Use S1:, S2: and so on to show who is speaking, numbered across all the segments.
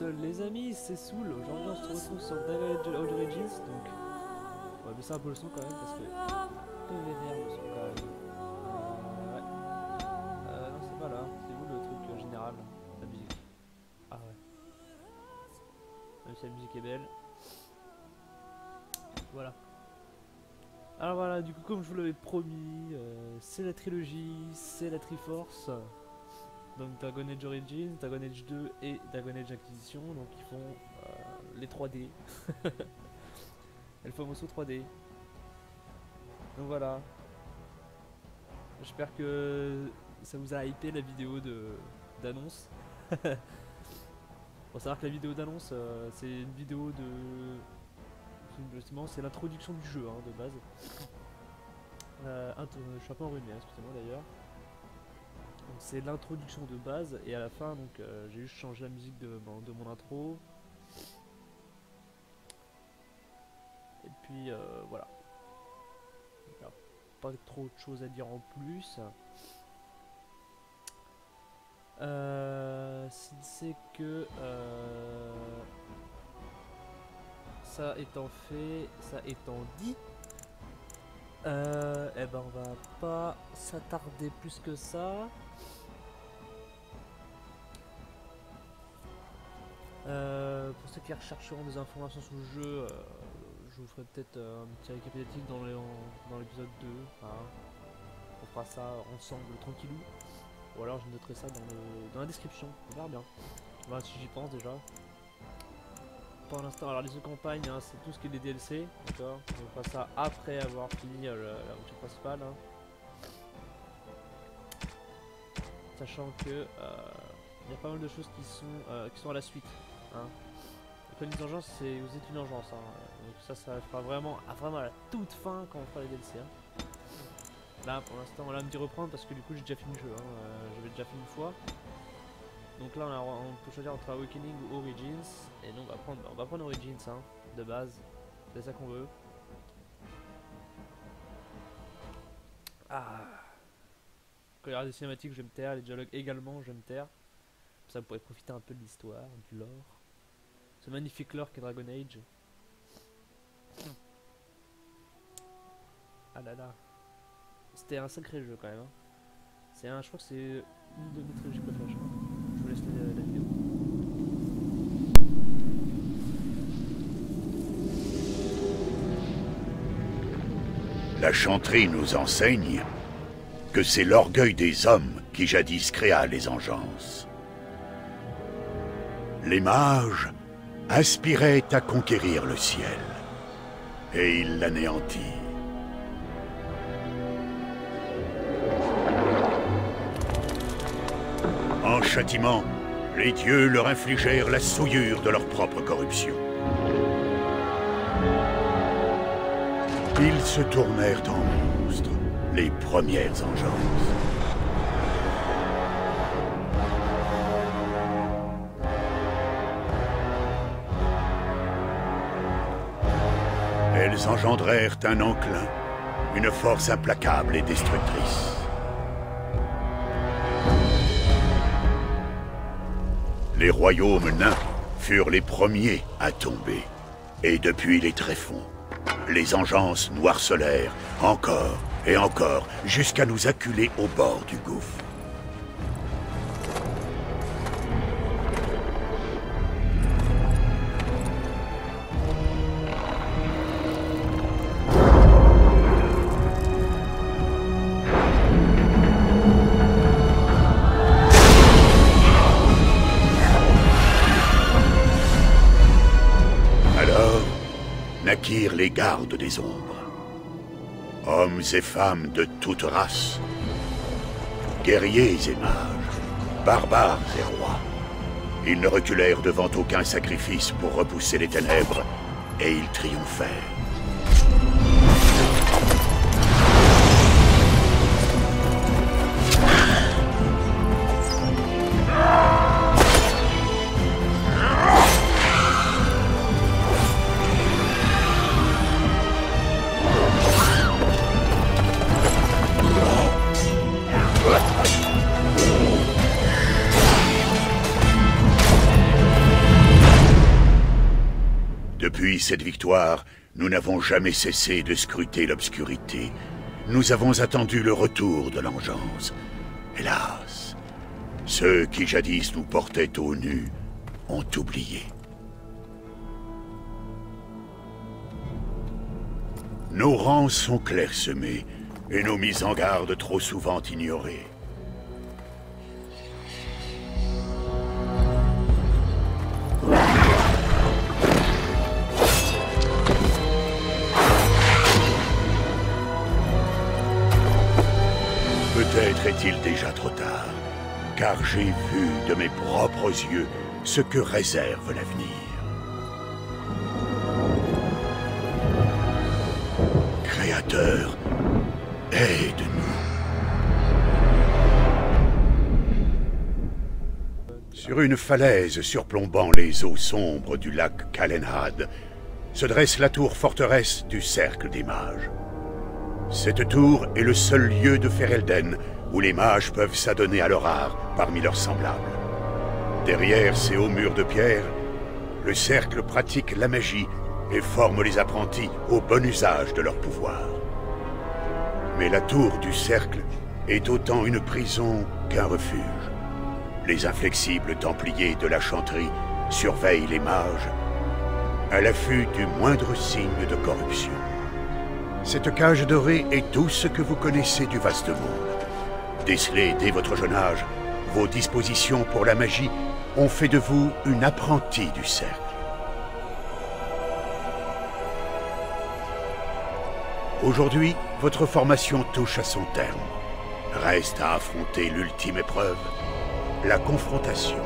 S1: les amis, c'est Soul. Aujourd'hui on se retrouve sur Dragon Age Origins, donc on va baisser un peu le son quand même parce que un peu vénère le son quand même. Ouais. Non c'est pas là, c'est où le truc général, la musique. Ah ouais. Même si la musique est belle. Voilà. Alors voilà, du coup comme je vous l'avais promis, c'est la trilogie, c'est la Triforce. Donc Dragon Age Origins, Dragon Age 2 et Dragon Age Inquisition, donc ils font les 3D. El Famoso 3D. Donc voilà. J'espère que ça vous a hypé la vidéo d'annonce. Faut savoir que la vidéo d'annonce, c'est une vidéo de... Justement, c'est l'introduction du jeu hein, de base. Je suis un peu enrhumé, excusez-moi d'ailleurs. C'est l'introduction de base et à la fin donc j'ai juste changé la musique de mon intro. Et puis voilà. Il n'y a pas trop de choses à dire en plus. Si c'est que ça étant fait, ça étant dit, eh ben on va pas s'attarder plus que ça. Pour ceux qui rechercheront des informations sur le jeu, je vous ferai peut-être un petit récapitulatif dans l'épisode 2. Hein. On fera ça ensemble tranquillou. Ou alors je noterai ça dans la description. On verra bien. Voilà si j'y pense déjà. Pour l'instant, alors les autres campagnes, hein, c'est tout ce qui est des DLC. D'accord. On fera ça après avoir fini l'aventure principale. Hein. Sachant que il y a pas mal de choses qui sont à la suite. Hein. Donc une urgence, vous êtes une urgence. Hein. Donc ça fera vraiment à la toute fin quand on fera les DLC. Hein. Là pour l'instant on va me dire reprendre parce que du coup j'ai déjà fini le jeu. Hein. J'avais déjà fait une fois. Donc là on peut choisir entre Awakening ou Origins. Et donc on va prendre Origins hein, de base. C'est ça qu'on veut. Ah. Quand il y aura des cinématiques je vais me taire, les dialogues également je vais me taire. Ça vous pourrez profiter un peu de l'histoire, du lore. Ce magnifique lore qu'est Dragon Age. Ah là là. C'était un sacré jeu quand même. Hein. Je crois que c'est une de mes trilogies préférées. Je vous laisse la vidéo.
S2: La chanterie nous enseigne que c'est l'orgueil des hommes qui jadis créa les engences. Les mages aspiraient à conquérir le ciel, et ils l'anéantirent. En châtiment, les dieux leur infligèrent la souillure de leur propre corruption. Ils se tournèrent en monstres, les premières engences. Elles engendrèrent un enclin, une force implacable et destructrice. Les royaumes nains furent les premiers à tomber. Et depuis les tréfonds, les engences nous harcelèrent encore et encore jusqu'à nous acculer au bord du gouffre. Naquirent les gardes des ombres. Hommes et femmes de toutes races, guerriers et mages, barbares et rois. Ils ne reculèrent devant aucun sacrifice pour repousser les ténèbres, et ils triomphèrent. Depuis cette victoire, nous n'avons jamais cessé de scruter l'obscurité. Nous avons attendu le retour de l'engeance. Hélas, ceux qui jadis nous portaient au nu ont oublié. Nos rangs sont clairsemés et nos mises en garde trop souvent ignorées. Peut-être est-il déjà trop tard, car j'ai vu de mes propres yeux ce que réserve l'avenir. Créateur, aide-nous. Sur une falaise surplombant les eaux sombres du lac Kalenhad, se dresse la tour forteresse du Cercle des Mages. Cette tour est le seul lieu de Ferelden où les mages peuvent s'adonner à leur art parmi leurs semblables. Derrière ces hauts murs de pierre, le cercle pratique la magie et forme les apprentis au bon usage de leur pouvoir. Mais la tour du cercle est autant une prison qu'un refuge. Les inflexibles templiers de la chanterie surveillent les mages à l'affût du moindre signe de corruption. Cette cage dorée est tout ce que vous connaissez du vaste monde. Décelés dès votre jeune âge, vos dispositions pour la magie ont fait de vous une apprentie du cercle. Aujourd'hui, votre formation touche à son terme. Reste à affronter l'ultime épreuve, la confrontation.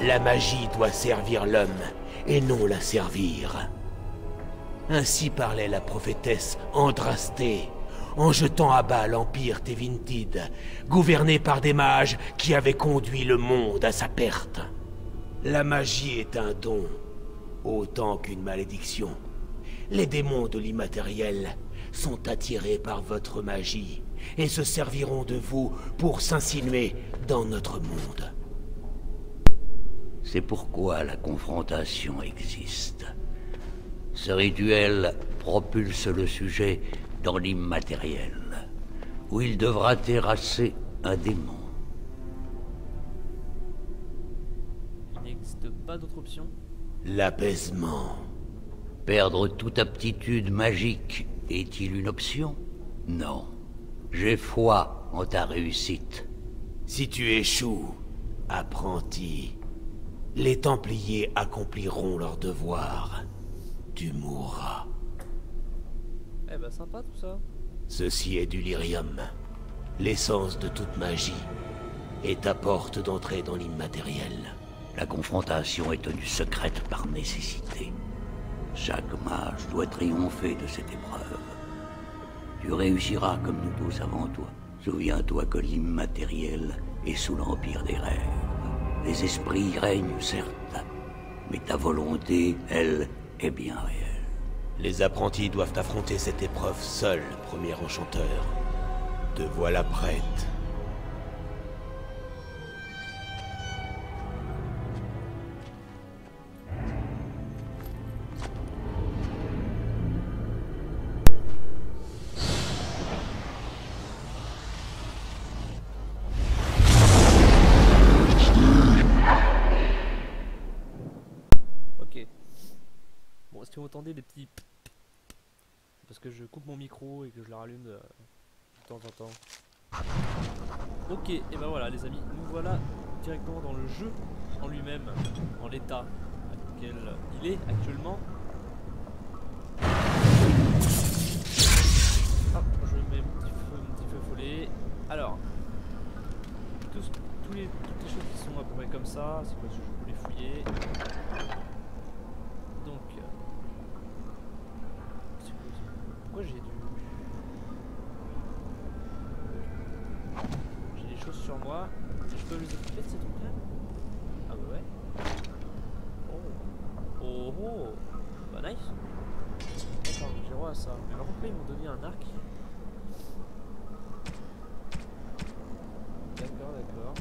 S3: La magie doit servir l'homme, et non la servir. Ainsi parlait la prophétesse Andrastée, en jetant à bas l'Empire Tevintid, gouverné par des mages qui avaient conduit le monde à sa perte. La magie est un don, autant qu'une malédiction. Les démons de l'immatériel sont attirés par votre magie, et se serviront de vous pour s'insinuer dans notre monde.
S4: C'est pourquoi la confrontation existe. Ce rituel propulse le sujet dans l'immatériel, où il devra terrasser un démon.
S1: Il n'existe pas d'autre option?
S3: L'apaisement.
S4: Perdre toute aptitude magique est-il une option? Non. J'ai foi en ta réussite.
S3: Si tu échoues, apprenti, les Templiers accompliront leur devoir. Tu mourras.
S1: Eh ben sympa tout ça.
S3: Ceci est du lyrium, l'essence de toute magie, et ta porte d'entrée dans l'immatériel.
S4: La confrontation est tenue secrète par nécessité. Chaque mage doit triompher de cette épreuve. Tu réussiras comme nous tous avant toi. Souviens-toi que l'immatériel est sous l'empire des rêves. Les esprits y règnent, certes, mais ta volonté, elle, est bien réelle.
S3: Les apprentis doivent affronter cette épreuve seuls, premier enchanteur. Te voilà prête.
S1: Si vous entendez des petits parce que je coupe mon micro et que je le rallume de temps en temps. Ok, et ben voilà les amis, nous voilà directement dans le jeu en lui-même, en l'état auquel il est actuellement. Hop, je mets mon petit feu follet. Alors, toutes les choses qui sont à peu près comme ça, c'est quoi, je peux les fouiller. Donc pourquoi j'ai des choses sur moi et je peux les équiper de ces trucs là? Ah bah ouais. Oh oh, bah nice. Attends, j'ai droit à ça. Mais par contre là ils m'ont donné un arc. D'accord.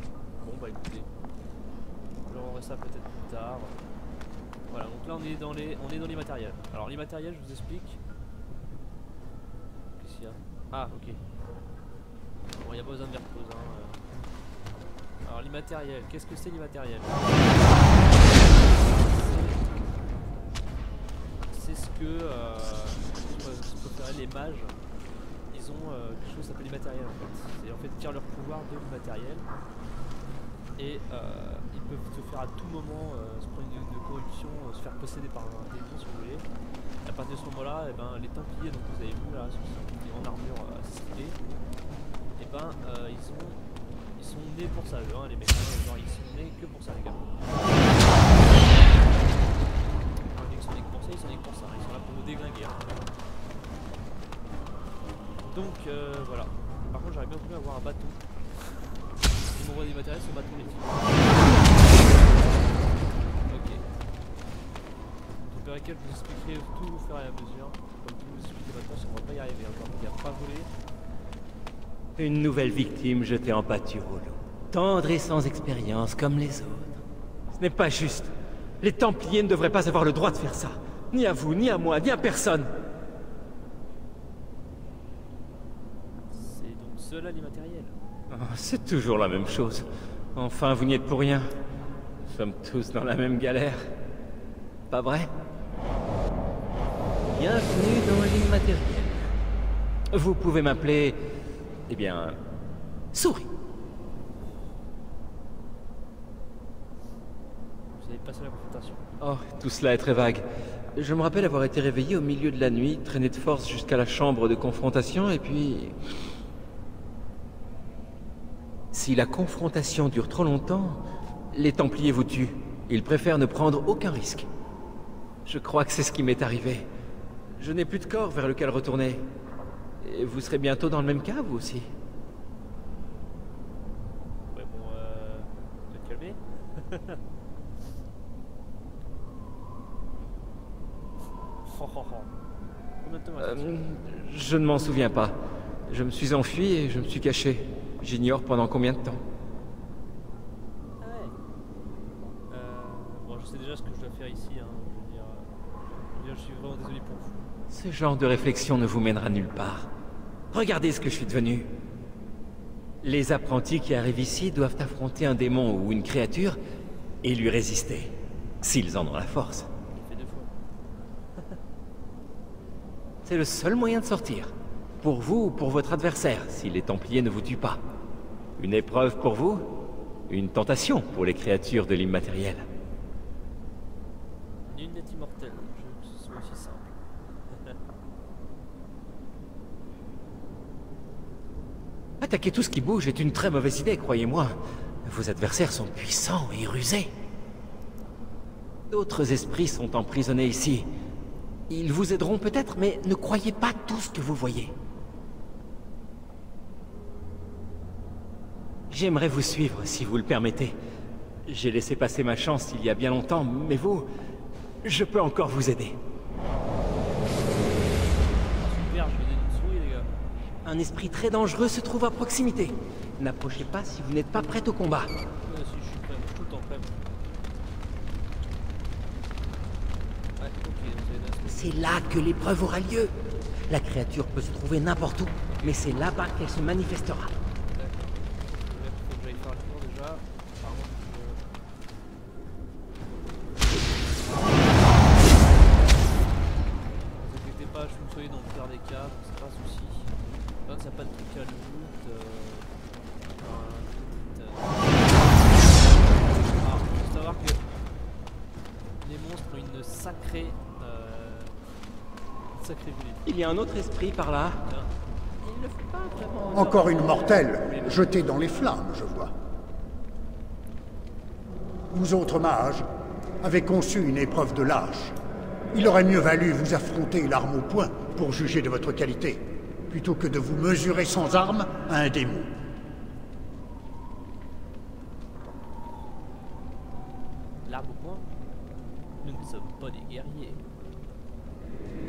S1: Bon bah écoutez, je reverrai ça peut-être plus tard. Voilà, donc là on est dans les matériels. Alors les matériels, je vous explique. Qu'est-ce qu'il y a? Ah, ok. Bon, il n'y a pas besoin de verpose. Hein. Alors l'immatériel, qu'est-ce que c'est l'immatériel? C'est ce que les mages, ils ont quelque chose qui s'appelle l'immatériel en fait. C'est en fait tirent leur pouvoir de l'immatériel. Et ils peuvent se faire à tout moment se prendre une corruption, se faire posséder par un démon si vous voulez. Et à partir de ce moment-là, et ben, les Templiers, donc vous avez vu là, en armure stylée, et ben ils sont nés pour ça, hein, les mecs, genre ils sont nés que pour ça les gars. Ils sont nés que pour ça, ils sont nés que pour ça, ils sont là pour vous déglinguer. Hein. Donc voilà. Par contre j'aurais bien voulu avoir un bâton. Ils m'envoient des matériels sur bâton les filles. Ok. Donc avec elle je vous expliquerai tout au fur et à mesure. Comme tout vous expliquez maintenant, on va pas y arriver encore. Il n'y a pas volé.
S3: Une nouvelle victime jetée en pâture au loup. Tendre et sans expérience comme les autres. Ce n'est pas juste. Les Templiers ne devraient pas avoir le droit de faire ça. Ni à vous, ni à moi, ni à personne.
S1: C'est donc cela l'immatériel.
S3: Oh, c'est toujours la même chose. Enfin, vous n'y êtes pour rien. Nous sommes tous dans la même galère. Pas vrai? Bienvenue dans l'immatériel. Vous pouvez m'appeler... Eh bien... Souris.
S1: Vous avez passé la confrontation.
S3: Oh, tout cela est très vague. Je me rappelle avoir été réveillé au milieu de la nuit, traîné de force jusqu'à la chambre de confrontation, et puis... Si la confrontation dure trop longtemps, les Templiers vous tuent. Ils préfèrent ne prendre aucun risque. Je crois que c'est ce qui m'est arrivé. Je n'ai plus de corps vers lequel retourner. Et vous serez bientôt dans le même cas, vous aussi.
S1: Ouais bon, te calmer. Combien de temps
S3: Je ne m'en souviens pas. Je me suis enfui et je me suis caché. J'ignore pendant combien de temps.
S1: Ah ouais. Bon, je sais déjà ce que je dois faire ici. Hein. Je veux dire, je suis vraiment désolé pour vous.
S3: Ce genre de réflexion ne vous mènera nulle part. Regardez ce que je suis devenu. Les apprentis qui arrivent ici doivent affronter un démon ou une créature et lui résister. S'ils en ont la force.
S1: J'ai fait 2 fois.
S3: C'est le seul moyen de sortir. Pour vous ou pour votre adversaire, si les Templiers ne vous tuent pas. Une épreuve pour vous, une tentation pour les créatures de l'immatériel.
S1: Nul n'est immortel, je veux que ce soit aussi simple.
S3: Attaquer tout ce qui bouge est une très mauvaise idée, croyez-moi. Vos adversaires sont puissants et rusés. D'autres esprits sont emprisonnés ici. Ils vous aideront peut-être, mais ne croyez pas tout ce que vous voyez. J'aimerais vous suivre, si vous le permettez. J'ai laissé passer ma chance il y a bien longtemps, mais vous... Je peux encore vous aider.
S1: Super, je vais donner une souris les gars.
S3: Un esprit très dangereux se trouve à proximité. N'approchez pas si vous n'êtes pas prêt au combat.
S1: Si je suis prêt, je suis tout le temps prêt. Ouais, ok, vous avez donné.
S3: C'est là que l'épreuve aura lieu. La créature peut se trouver n'importe où, mais c'est là-bas qu'elle se manifestera.
S1: D'accord. Il faut que j'aille faire le tour déjà. Apparemment, ne vous inquiétez pas, je suis nettoyé dans le pire des cas, donc c'est pas un souci. Là, il n'y a pas de truc à loot. Alors, il faut savoir que les monstres ont une sacrée vulnérabilité.
S3: Il y a un autre esprit par là.
S1: Il ne fait pas vraiment.
S2: Encore une mortelle, jetée dans les flammes, je vois. Vous autres mages avez conçu une épreuve de lâche. Il aurait mieux valu vous affronter l'arme au poing pour juger de votre qualité, plutôt que de vous mesurer sans armes à un démon.
S1: L'arme au poing. Nous ne sommes pas des guerriers.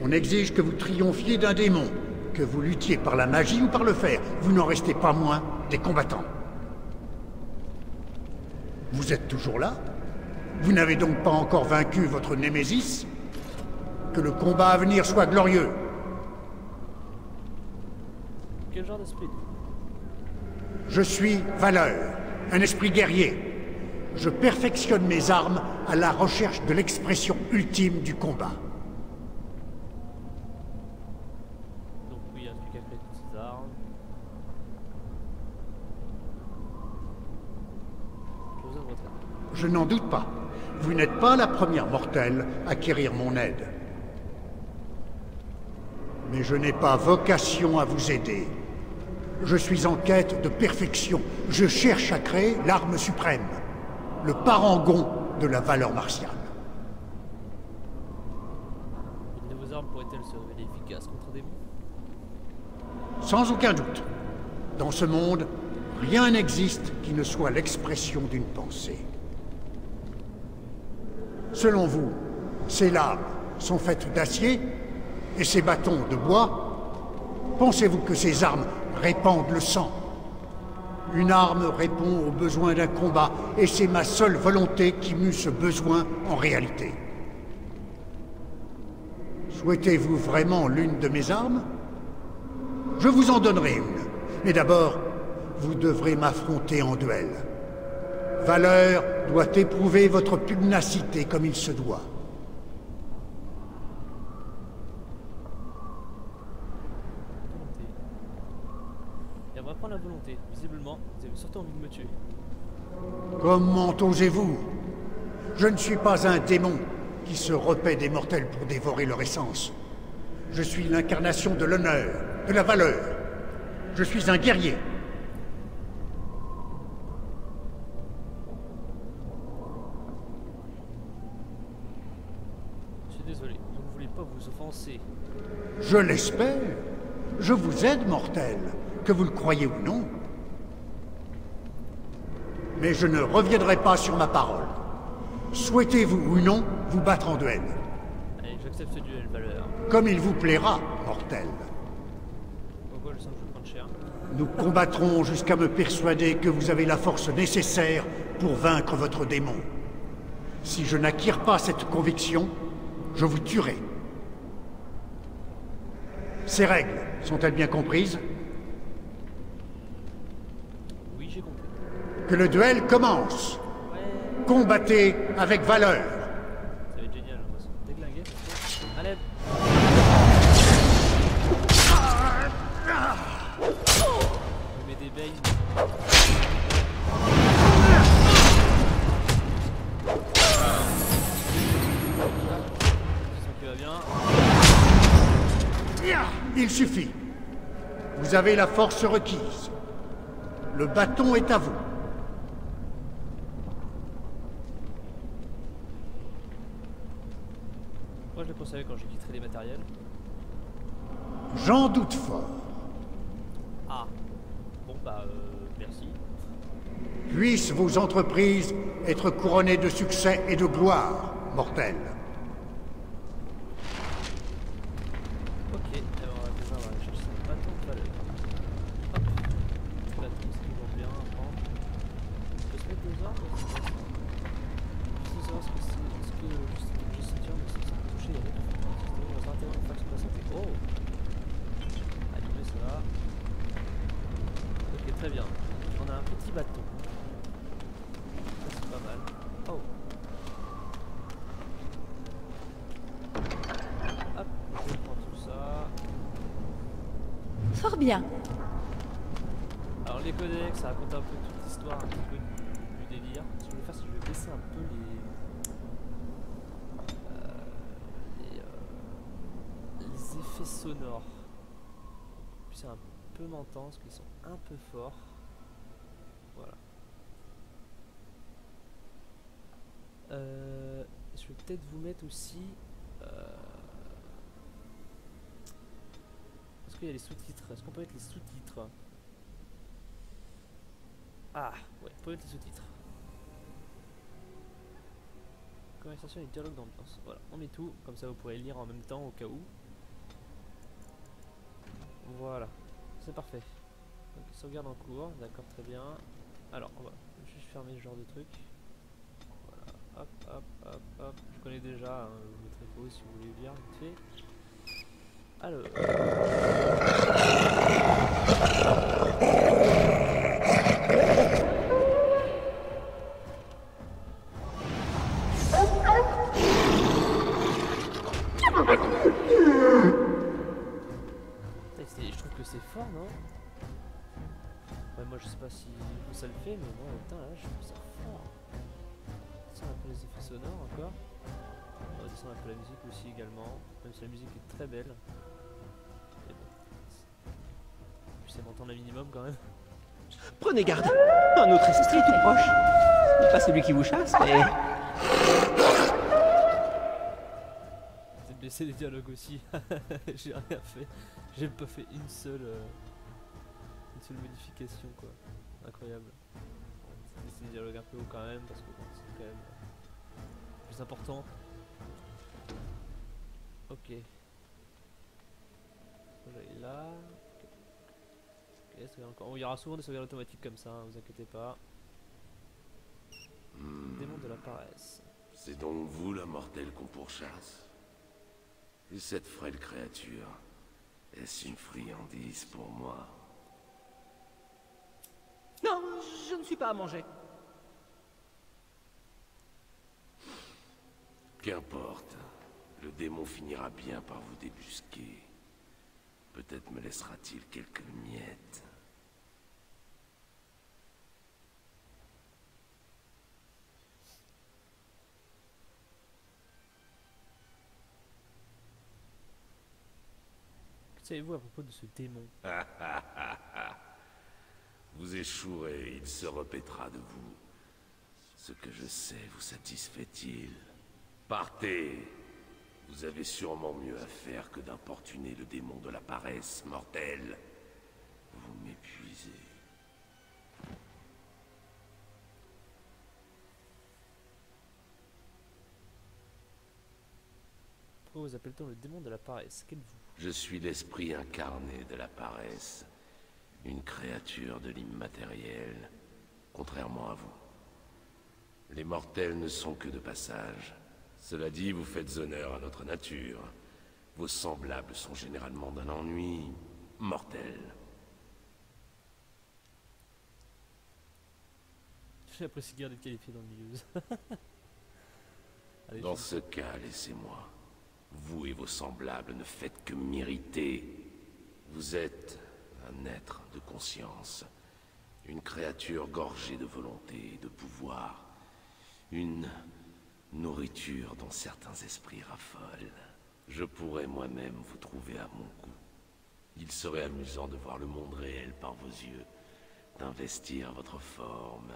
S2: On exige que vous triomphiez d'un démon, que vous luttiez par la magie ou par le fer. Vous n'en restez pas moins des combattants. Vous êtes toujours là? Vous n'avez donc pas encore vaincu votre Némésis? Que le combat à venir soit glorieux.
S1: Quel genre d'esprit?
S2: Je suis Valeur, un esprit guerrier. Je perfectionne mes armes à la recherche de l'expression ultime du combat.
S1: Donc oui, un truc à créer toutes ces armes. J'ai besoin de votre aide.
S2: Je n'en doute pas. Vous n'êtes pas la première mortelle à acquérir mon aide. Mais je n'ai pas vocation à vous aider. Je suis en quête de perfection. Je cherche à créer l'arme suprême. Le parangon de la valeur martiale.
S1: Une de vos armes pourrait-elle se révéler efficace contre des démons?
S2: Sans aucun doute. Dans ce monde, rien n'existe qui ne soit l'expression d'une pensée. Selon vous, ces lames sont faites d'acier et ces bâtons de bois? Pensez-vous que ces armes répandent le sang? Une arme répond aux besoins d'un combat, et c'est ma seule volonté qui mue ce besoin en réalité. Souhaitez-vous vraiment l'une de mes armes? Je vous en donnerai une, mais d'abord, vous devrez m'affronter en duel. Valeur doit éprouver votre pugnacité comme il se doit.
S1: Et on va prendre la volonté. Visiblement, vous avez surtout envie de me tuer.
S2: Comment osez-vous? Je ne suis pas un démon qui se repaît des mortels pour dévorer leur essence. Je suis l'incarnation de l'honneur, de la valeur. Je suis un guerrier.
S1: Je suis désolé, je ne voulais pas vous offenser.
S2: Je l'espère. Je vous aide, mortel, que vous le croyez ou non. Mais je ne reviendrai pas sur ma parole. Souhaitez-vous ou non vous battre en duel?
S1: Allez, j'accepte ce duel, Valeur.
S2: Comme il vous plaira, mortel.
S1: Pourquoi je sens que je vais prendre cher?
S2: Nous combattrons jusqu'à me persuader que vous avez la force nécessaire pour vaincre votre démon. Si je n'acquiers pas cette conviction, je vous tuerai. Ces règles sont-elles bien comprises?
S1: Oui, j'ai compris.
S2: Que le duel commence.
S1: Ouais.
S2: Combattez avec valeur.
S1: Ça va être génial, on va se déglinguer. Allez. Je mets des bails. Je sens qu'il va bien.
S2: Il suffit. Vous avez la force requise. Le bâton est à vous.
S1: Moi je le conservais quand j'ai quitté les matériels.
S2: J'en doute fort.
S1: Ah. Bon bah merci.
S2: Puissent vos entreprises être couronnées de succès et de gloire, mortels.
S1: Ok, alors déjà on va aller chercher un bâton de valeur. Hop. Ce bâton c'est toujours bien à prendre. On peut se mettre des arbres aussi. Je veux savoir ce que c'est. Est-ce que je sais tiens mais ça peut toucher les autres. C'est dans un terrain de faction de la santé. Oh. Allez, ça va. Ok, très bien. On a un petit bâton. Ça c'est pas mal. Oh. Hop, je prends tout ça.
S5: Fort bien.
S1: Alors les codex, ça raconte un peu toute l'histoire, un petit peu du délire. Ce que je vais faire, c'est que je vais baisser un peu les effets sonores. Puis c'est un peu m'entendre parce qu'ils sont un peu forts. Voilà. Je vais peut-être vous mettre aussi. Est-ce qu'il y a les sous-titres? Est-ce qu'on peut mettre les sous-titres? Ah, ouais, on peut mettre les sous-titres. Conversation et dialogue d'ambiance. Voilà, on met tout, comme ça vous pourrez lire en même temps au cas où. Voilà, c'est parfait. Donc, sauvegarde en cours, d'accord, très bien. Alors, on va juste fermer ce genre de truc. Voilà. hop, hop, hop, hop. Je connais déjà, hein, le trépeau si vous voulez lire vite fait. Alors. Je trouve que c'est fort, non? Ouais, moi je sais pas si vous ça le fait, mais moi putain là je trouve ça fort. Ça on a les effets sonores encore. On va descendre un peu la musique aussi également, même si la musique est très belle. Et bon. Puis ça m'entend un minimum quand même.
S5: Prenez garde, un autre esprit est tout proche. Pas celui qui vous chasse, mais...
S1: J'ai baissé les dialogues aussi. J'ai rien fait. J'ai pas fait une seule modification quoi. Incroyable. C'est baissé les dialogues un peu haut quand même parce que bon, c'est quand même plus important. Ok. J'allais là. Ok, encore... il y aura souvent des sauvegardes automatiques comme ça, hein, vous inquiétez pas. Démon de la paresse.
S6: C'est donc vous la mortelle qu'on pourchasse? Et cette frêle créature, est-ce une friandise pour moi?
S5: Non, je ne suis pas à manger.
S6: Qu'importe, le démon finira bien par vous débusquer. Peut-être me laissera-t-il quelques miettes.
S1: Que savez-vous à propos de ce démon?
S6: Vous échouerez, il se repaîtra de vous. Ce que je sais vous satisfait-il? Partez! Vous avez sûrement mieux à faire que d'importuner le démon de la paresse, mortel. Vous m'épuisez.
S1: Pourquoi vous appelle-t-on le démon de la paresse? Qu'êtes-vous?
S6: Je suis l'esprit incarné de la paresse. Une créature de l'immatériel, contrairement à vous. Les mortels ne sont que de passage. Cela dit, vous faites honneur à notre nature. Vos semblables sont généralement d'un ennui mortel.
S1: J'apprécie bien d'être qualifié dans le milieu. Allez,
S6: Dans ce cas, laissez-moi. Vous et vos semblables ne faites que m'irriter. Vous êtes un être de conscience. Une créature gorgée de volonté et de pouvoir. Une nourriture dont certains esprits raffolent. Je pourrais moi-même vous trouver à mon goût. Il serait amusant de voir le monde réel par vos yeux, d'investir votre forme.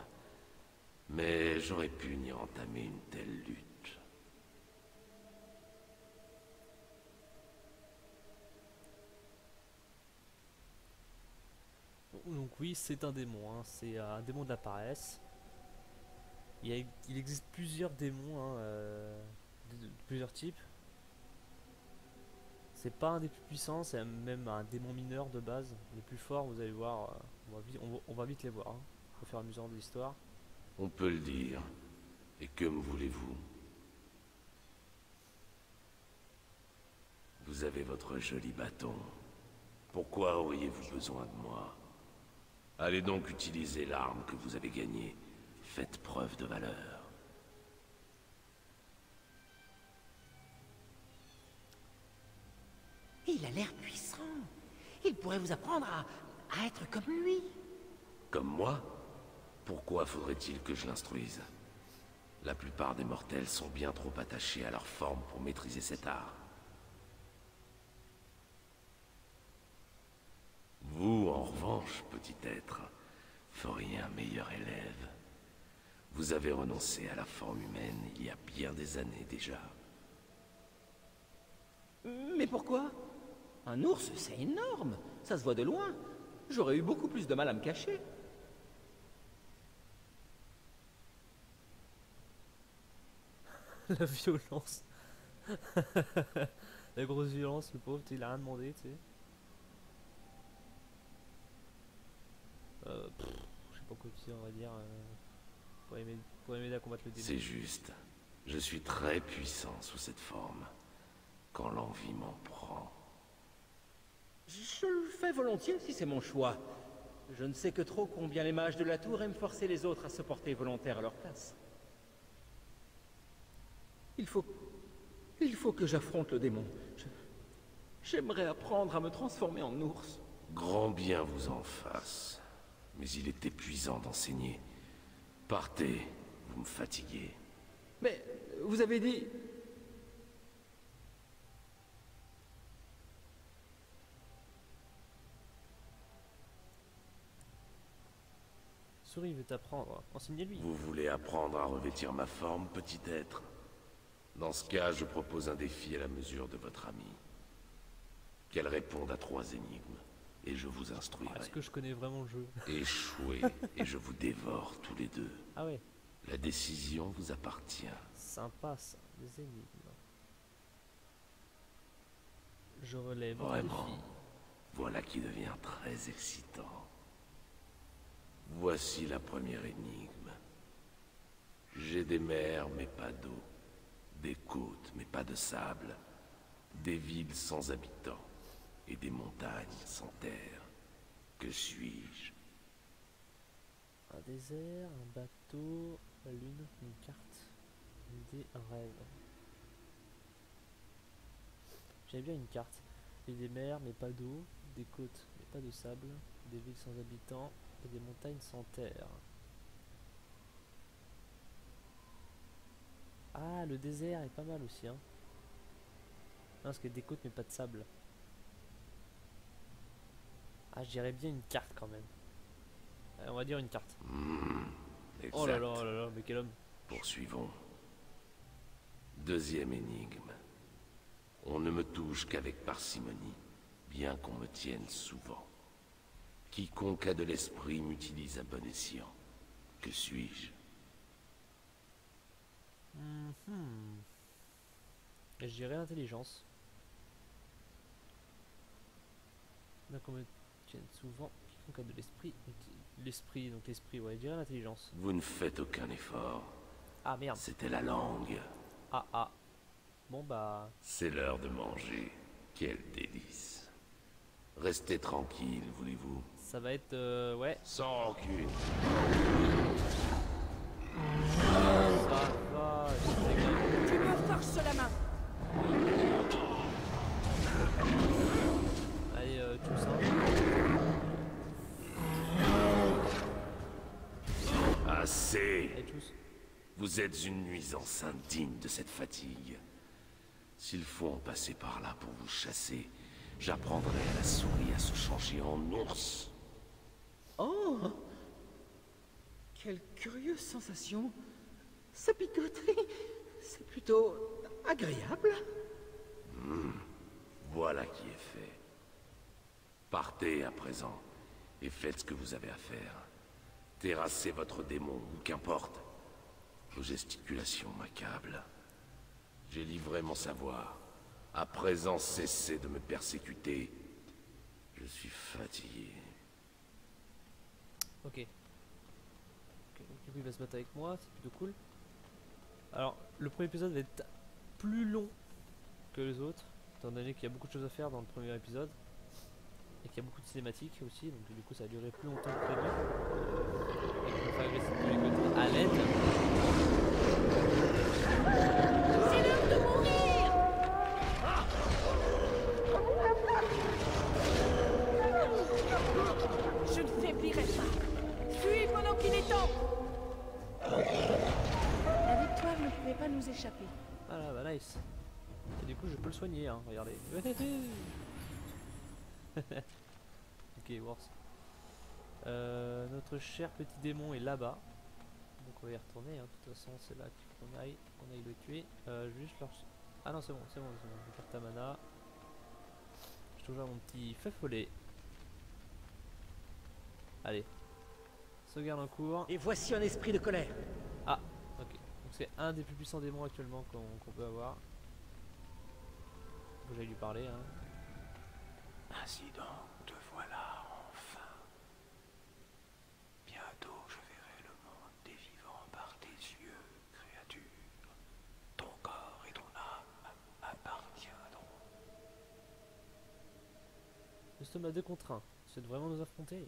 S6: Mais j'aurais pu n'y entamer une telle lutte.
S1: Donc oui, c'est un démon, hein. C'est un démon de la paresse. Il existe plusieurs démons, hein, de plusieurs types. C'est pas un des plus puissants, c'est même un démon mineur de base. Les plus forts, vous allez voir, on va vite les voir, hein, au fur et à mesure de l'histoire.
S6: On peut le dire. Et que me voulez-vous? Vous avez votre joli bâton. Pourquoi auriez-vous besoin de moi? Allez donc utiliser l'arme que vous avez gagnée. Faites preuve de valeur.
S5: Il a l'air puissant. Il pourrait vous apprendre à être comme lui.
S6: Comme moi? Pourquoi faudrait-il que je l'instruise? La plupart des mortels sont bien trop attachés à leur forme pour maîtriser cet art. Vous, en revanche, petit être, feriez un meilleur élève. Vous avez renoncé à la forme humaine il y a bien des années déjà.
S5: Mais pourquoi? Un ours, c'est énorme. Ça se voit de loin. J'aurais eu beaucoup plus de mal à me cacher.
S1: La violence. La grosse violence, le pauvre, il a rien demandé, tu sais. Je sais pas quoi dire, on va dire. Pour aimer à combattre le démon.
S6: C'est juste. Je suis très puissant sous cette forme, quand l'envie m'en prend.
S5: Je le fais volontiers si c'est mon choix. Je ne sais que trop combien les mages de la tour aiment forcer les autres à se porter volontaires à leur place. Il faut que j'affronte le démon. J'aimerais apprendre à me transformer en ours.
S6: Grand bien vous en fasse. Mais il est épuisant d'enseigner. Partez, vous me fatiguez.
S5: Mais vous avez dit...
S1: Souris veut t'apprendre. Enseignez-lui.
S6: Vous voulez apprendre à revêtir ma forme, petit être? Dans ce cas, je propose un défi à la mesure de votre amie. Qu'elle réponde à 3 énigmes, et je vous instruirai.
S1: Est-ce que je connais vraiment le jeu?
S6: Échouez, et je vous dévore tous les deux.
S1: Ah ouais.
S6: La décision vous appartient.
S1: Sympa ça, des énigmes. Je relève le
S6: Vraiment,
S1: défi.
S6: voilà qui devient très excitant. Voici la première énigme. J'ai des mers, mais pas d'eau. Des côtes, mais pas de sable. Des villes sans habitants. Et des montagnes sans terre. Que suis-je?
S1: Un désert, un bateau, la lune, une carte, une idée, un rêve. J'avais bien une carte. Il y a des mers mais pas d'eau, des côtes mais pas de sable, des villes sans habitants et des montagnes sans terre. Ah, le désert est pas mal aussi, hein. Non, parce qu'il y a des côtes mais pas de sable. Ah, je dirais bien une carte quand même. On va dire une carte.
S6: Exact.
S1: Oh là là, mais quel homme.
S6: Poursuivons. Deuxième énigme. On ne me touche qu'avec parcimonie, bien qu'on me tienne souvent. Quiconque a de l'esprit m'utilise à bon escient. Que suis-je?
S1: Et je dirais l'intelligence. Bien qu'on me tienne souvent, quiconque a de l'esprit, l'esprit, donc l'esprit, ouais, je dirais l'intelligence.
S6: Vous ne faites aucun effort.
S1: Ah merde.
S6: C'était la langue.
S1: Ah. Bon bah...
S6: C'est l'heure de manger. Quel délice. Restez tranquille, voulez-vous?
S1: Ça va être... ouais.
S6: Sans rancune.
S1: Ça va,
S7: Tu me forces la main.
S1: allez, tout ça.
S6: Assez.
S1: Allez, tous.
S6: Vous êtes une nuisance indigne de cette fatigue. S'il faut en passer par là pour vous chasser, j'apprendrai à la souris à se changer en ours.
S5: Oh! Quelle curieuse sensation! Ça picote, c'est plutôt agréable.
S6: Voilà qui est fait. Partez à présent et faites ce que vous avez à faire. Terrassez votre démon, ou qu'importe. Vos gesticulations m'accablent. J'ai livré mon savoir. À présent, cessez de me persécuter. Je suis fatigué.
S1: Ok. Du coup, il va se battre avec moi, c'est plutôt cool. Alors, le premier épisode va être plus long que les autres, étant donné qu'il y a beaucoup de choses à faire dans le premier épisode. Et qu'il y a beaucoup de cinématiques aussi, donc du coup ça va durer plus longtemps que prévu. Et qu'on va faire agresser de tous les côtés à l'aide.
S7: C'est l'heure de mourir. Je ne faiblirai pas. Fuis pendant qu'il est temps. La victoire ne pouvait pas nous échapper.
S1: Voilà, bah nice. Et du coup je peux le soigner, hein, regardez. Ok, worse. Notre cher petit démon est là-bas. Donc on va y retourner, hein. De toute façon c'est là qu'il faut qu'on aille le tuer. Juste leur... Ah non c'est bon, je vais faire ta mana. Je touche à mon petit feu follet. Allez. Sauvegarde en cours.
S5: Et voici un esprit de colère.
S1: Ah, ok. Donc c'est un des plus puissants démons actuellement qu'on peut avoir. Faut que j'aille lui parler, hein.
S8: Ainsi donc, te voilà enfin. Bientôt je verrai le monde des vivants par tes yeux, créature.
S1: sommes à 2 contre 1. C'est de vraiment nous affronter.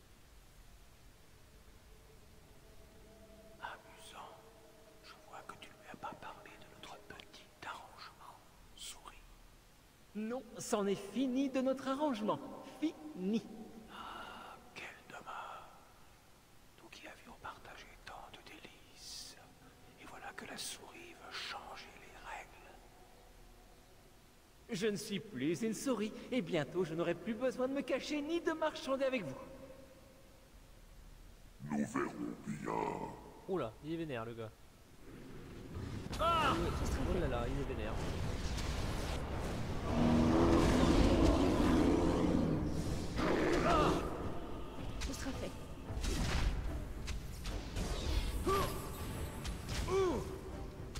S8: Amusant. Je vois que tu ne lui as pas parlé de notre petit arrangement. Souris.
S5: Non, c'en est fini de notre arrangement. Fini.
S8: Ah, quel dommage. Nous qui avions partagé tant de délices. Et voilà que la souris veut changer les règles.
S5: Je ne suis plus une souris, et bientôt je n'aurai plus besoin de me cacher ni de marchander avec vous.
S2: Nous verrons bien.
S1: Oula, il est vénère le gars.
S5: Ah!
S1: Oh là là, il est vénère.
S7: Ce sera fait.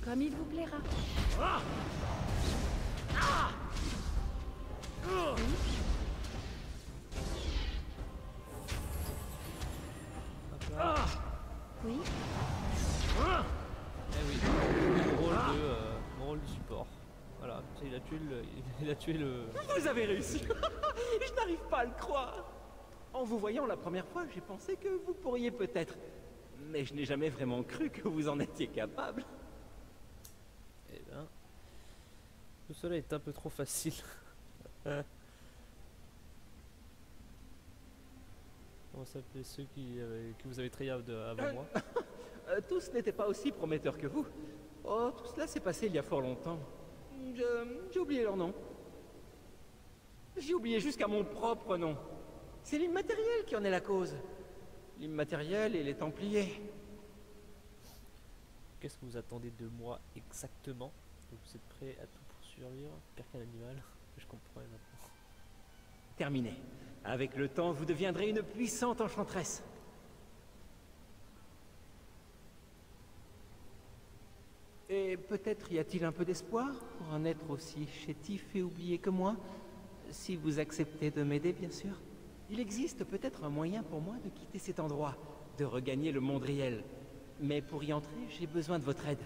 S7: Comme il vous plaira.
S1: Hop là.
S7: Oui.
S1: Eh oui, mon rôle de support. Voilà, comme ça, il a tué le...
S5: Vous avez réussi. Je n'arrive pas à le croire. En vous voyant la première fois, j'ai pensé que vous pourriez peut-être. Mais je n'ai jamais vraiment cru que vous en étiez capable.
S1: Eh ben... Tout cela est un peu trop facile. Comment s'appelaient ceux que vous avez trahis avant moi?
S5: Tous n'étaient pas aussi prometteurs que vous. Oh, tout cela s'est passé il y a fort longtemps. J'ai oublié leur nom. J'ai oublié jusqu'à mon propre nom. C'est l'immatériel qui en est la cause. L'immatériel et les Templiers.
S1: Qu'est-ce que vous attendez de moi exactement? Vous êtes prêt à tout pour survivre? Pire qu'un animal? Je comprends maintenant.
S5: Terminé. Avec le temps, vous deviendrez une puissante enchanteresse. Et peut-être y a-t-il un peu d'espoir pour un être aussi chétif et oublié que moi? Si vous acceptez de m'aider, bien sûr. Il existe peut-être un moyen pour moi de quitter cet endroit, de regagner le monde réel. Mais pour y entrer, j'ai besoin de votre aide.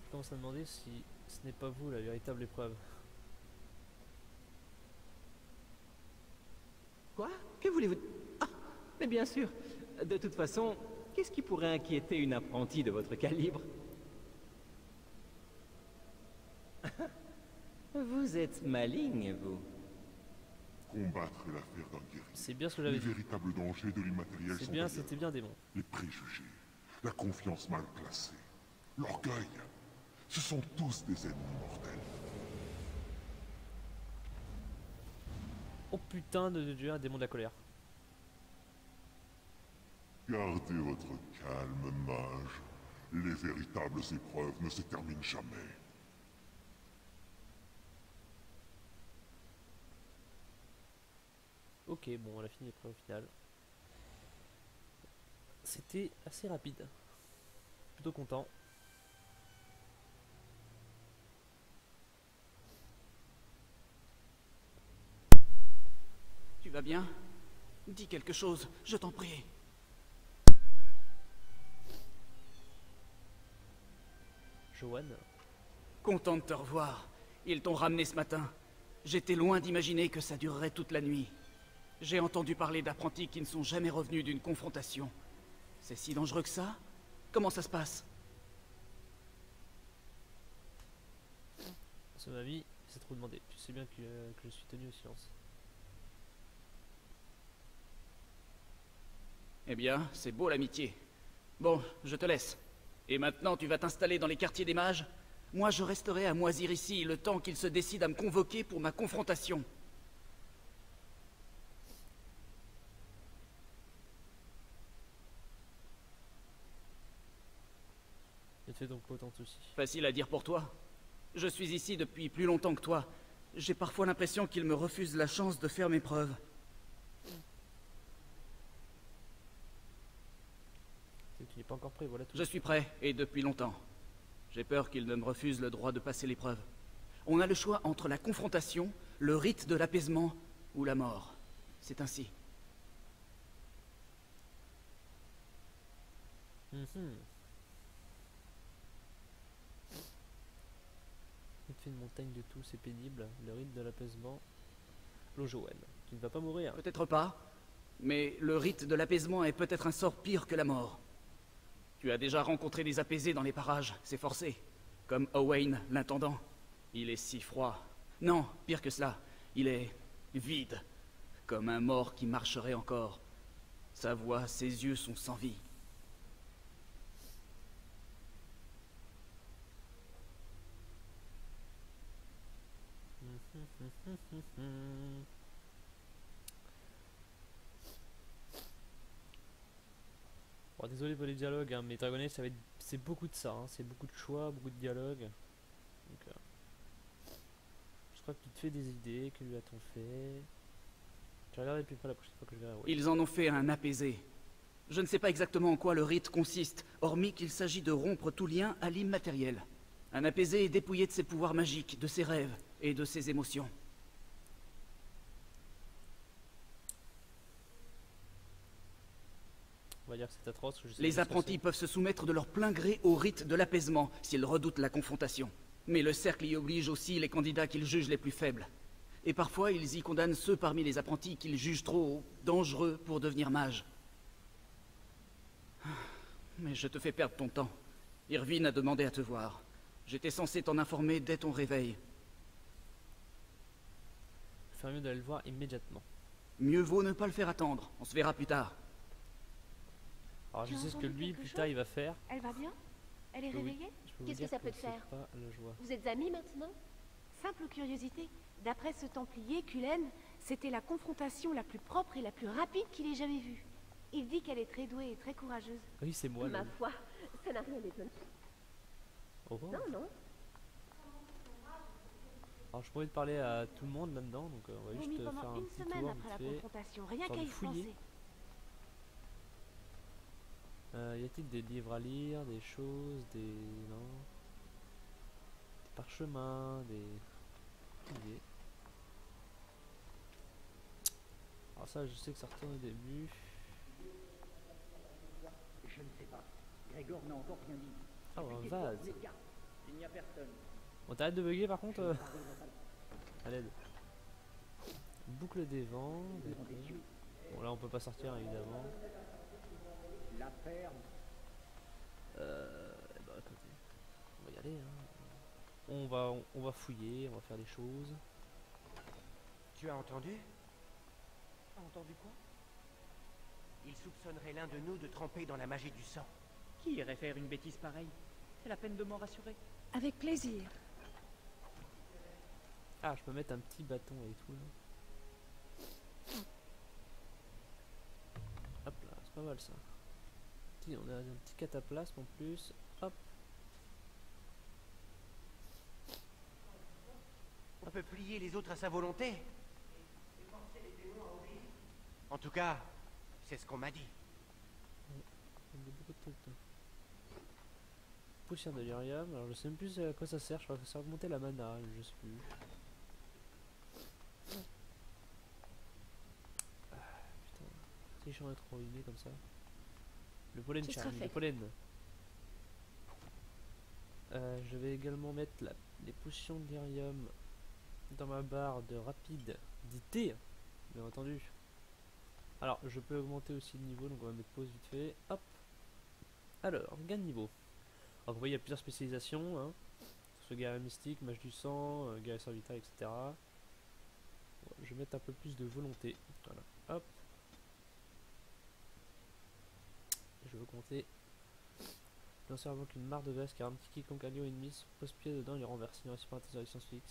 S1: Je commence à me demander si ce n'est pas vous la véritable épreuve.
S5: Quoi? Que voulez-vous? Ah, mais bien sûr. De toute façon, qu'est-ce qui pourrait inquiéter une apprentie de votre calibre? Vous êtes maligne, vous.
S9: Combattre l'affaire d'un guerrier.
S1: C'est bien ce que
S9: Les
S1: j'avais dit.
S9: véritables dangers de l'immatériel
S1: C'est
S9: sont
S1: bien,
S9: ailleurs.
S1: c'était bien démon.
S9: Les préjugés, la confiance mal placée, l'orgueil. Ce sont tous des ennemis mortels.
S1: Oh putain de Dieu, un démon de la colère.
S9: Gardez votre calme, mage. Les véritables épreuves ne se terminent jamais.
S1: Ok, bon, on a fini l'épreuve finale. C'était assez rapide. Plutôt content.
S10: Tu vas bien? Dis quelque chose, je t'en prie.
S1: Joanne.
S10: Content de te revoir. Ils t'ont ramené ce matin. J'étais loin d'imaginer que ça durerait toute la nuit. J'ai entendu parler d'apprentis qui ne sont jamais revenus d'une confrontation. C'est si dangereux que ça? Comment ça se passe?
S1: C'est ma vie, c'est trop demandé. Tu sais bien que je suis tenu au silence.
S10: Eh bien, c'est beau l'amitié. Bon, je te laisse. Et maintenant, tu vas t'installer dans les quartiers des mages? Moi, je resterai à moisir ici le temps qu'ils se décident à me convoquer pour ma confrontation.
S1: Ne te fais donc pas autant de soucis.
S10: Facile à dire pour toi. Je suis ici depuis plus longtemps que toi. J'ai parfois l'impression qu'ils me refusent la chance de faire mes preuves.
S1: Tu n'es pas encore prêt, voilà tout.
S10: Je suis prêt, et depuis longtemps. J'ai peur qu'ils ne me refusent le droit de passer l'épreuve. On a le choix entre la confrontation, le rite de l'apaisement ou la mort. C'est ainsi.
S1: Il te fait une montagne de tout, c'est pénible. Le rite de l'apaisement Lojowen. Tu ne vas pas mourir.
S10: Peut-être pas, mais le rite de l'apaisement est peut-être un sort pire que la mort. Tu as déjà rencontré des apaisés dans les parages, c'est forcé. Comme Owain, l'intendant. Il est si froid. Non, pire que cela, il est vide. Comme un mort qui marcherait encore. Sa voix, ses yeux sont sans vie.
S1: Bon, désolé pour les dialogues, hein, mais Dragon Age, c'est beaucoup de ça, hein, c'est beaucoup de choix, beaucoup de dialogues. Donc, je crois que tu te fais des idées, que lui a-t-on fait? Je regarderai plus près la prochaine fois que je verrai. Oui.
S10: Ils en ont fait un apaisé. Je ne sais pas exactement en quoi le rite consiste, hormis qu'il s'agit de rompre tout lien à l'immatériel. Un apaisé est dépouillé de ses pouvoirs magiques, de ses rêves et de ses émotions.
S1: On va dire que c'est atroce.
S10: Les apprentis peuvent se soumettre de leur plein gré au rite de l'apaisement s'ils redoutent la confrontation. Mais le cercle y oblige aussi les candidats qu'ils jugent les plus faibles. Et parfois, ils y condamnent ceux parmi les apprentis qu'ils jugent trop dangereux pour devenir mages. Mais je te fais perdre ton temps. Irvine a demandé à te voir. J'étais censé t'en informer dès ton réveil.
S1: Il ferait mieux d'aller le voir immédiatement.
S10: Mieux vaut ne pas le faire attendre. On se verra plus tard.
S1: Alors je sais ce que lui, plus tard, il va faire.
S7: Elle va bien? Elle est réveillée?
S11: Qu'est-ce que ça peut te faire?
S1: Pas la joie.
S11: Vous êtes amis maintenant?
S7: Simple curiosité. D'après ce Templier, Cullen, c'était la confrontation la plus propre et la plus rapide qu'il ait jamais vue. Il dit qu'elle est très douée et très courageuse.
S1: Oui, c'est moi.
S11: Ma foi, ça n'a rien d'étonnant.
S1: Oh, oh.
S11: Non, non.
S1: Alors je pourrais te parler à tout le monde là-dedans, donc on va
S7: On
S1: juste
S7: mit
S1: faire
S7: pendant
S1: un
S7: une
S1: petit
S7: semaine
S1: tour
S7: après la
S1: vite fait.
S7: confrontation, rien
S1: Histoire
S7: qu'à
S1: de
S7: y
S1: fouiller.
S7: penser.
S1: Y a-t-il des livres à lire, des choses, des... non, des parchemins, des... idées. Alors ça, je sais que ça retourne au début.
S12: Je ne sais pas. Grégor n'a encore rien dit.
S1: Ah, un vase.
S12: Il n'y a personne.
S1: On t'arrête de bugger par contre à l'aide. Boucle des vents. Bon là on peut pas sortir évidemment.
S12: La ferme.
S1: Bah écoutez, on va y aller hein. On va fouiller, on va faire des choses.
S13: Tu as entendu? Entendu quoi? Il soupçonnerait l'un de nous de tremper dans la magie du sang.
S12: Qui irait faire une bêtise pareille? C'est la peine de m'en rassurer.
S7: Avec plaisir.
S1: Ah, je peux mettre un petit bâton et tout là. Hop là, c'est pas mal ça. On a un petit cataplasme en plus. Hop.
S13: On peut plier les autres à sa volonté. En tout cas, c'est ce qu'on m'a dit.
S1: Beaucoup de trucs, là. Poussière de lyrium, alors je sais même plus à quoi ça sert, je crois que ça sert à remonter la mana, je sais plus. Ah, putain, si je suis trop ruiné comme ça. Le pollen charme, le pollen. Je vais également mettre les potions de lyrium dans ma barre de rapidité, bien entendu. Alors, je peux augmenter aussi le niveau, donc on va mettre pause vite fait. Hop. Alors, gain de niveau. Alors, vous voyez, il y a plusieurs spécialisations. Hein. Ce guerrier mystique, mage du sang, guerrier serviteur, etc. Bon, je vais mettre un peu plus de volonté. Voilà. Hop. Et je veux compter. Lanceur invoque une mare de graisse car un petit quiconque allié au ennemi se pose pied dedans, il renverse. Il ne réussit pas à atteindre la résistance physique.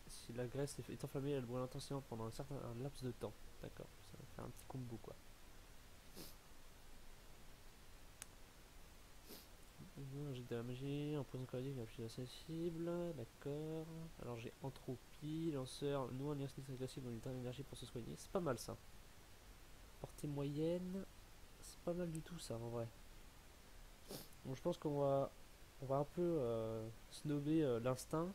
S1: Si la graisse est enflammée, elle brûle intensément pendant un certain laps de temps. D'accord, ça va faire un petit combo quoi. J'ai de la magie, empoisonne cardiaque, la plus accessible, d'accord. Alors j'ai entropie, lanceur, nous en instinct agressif, on a l'énergie pour se soigner, c'est pas mal ça. Portée moyenne, c'est pas mal du tout ça en vrai. Bon, je pense qu'on va un peu snobber l'instinct.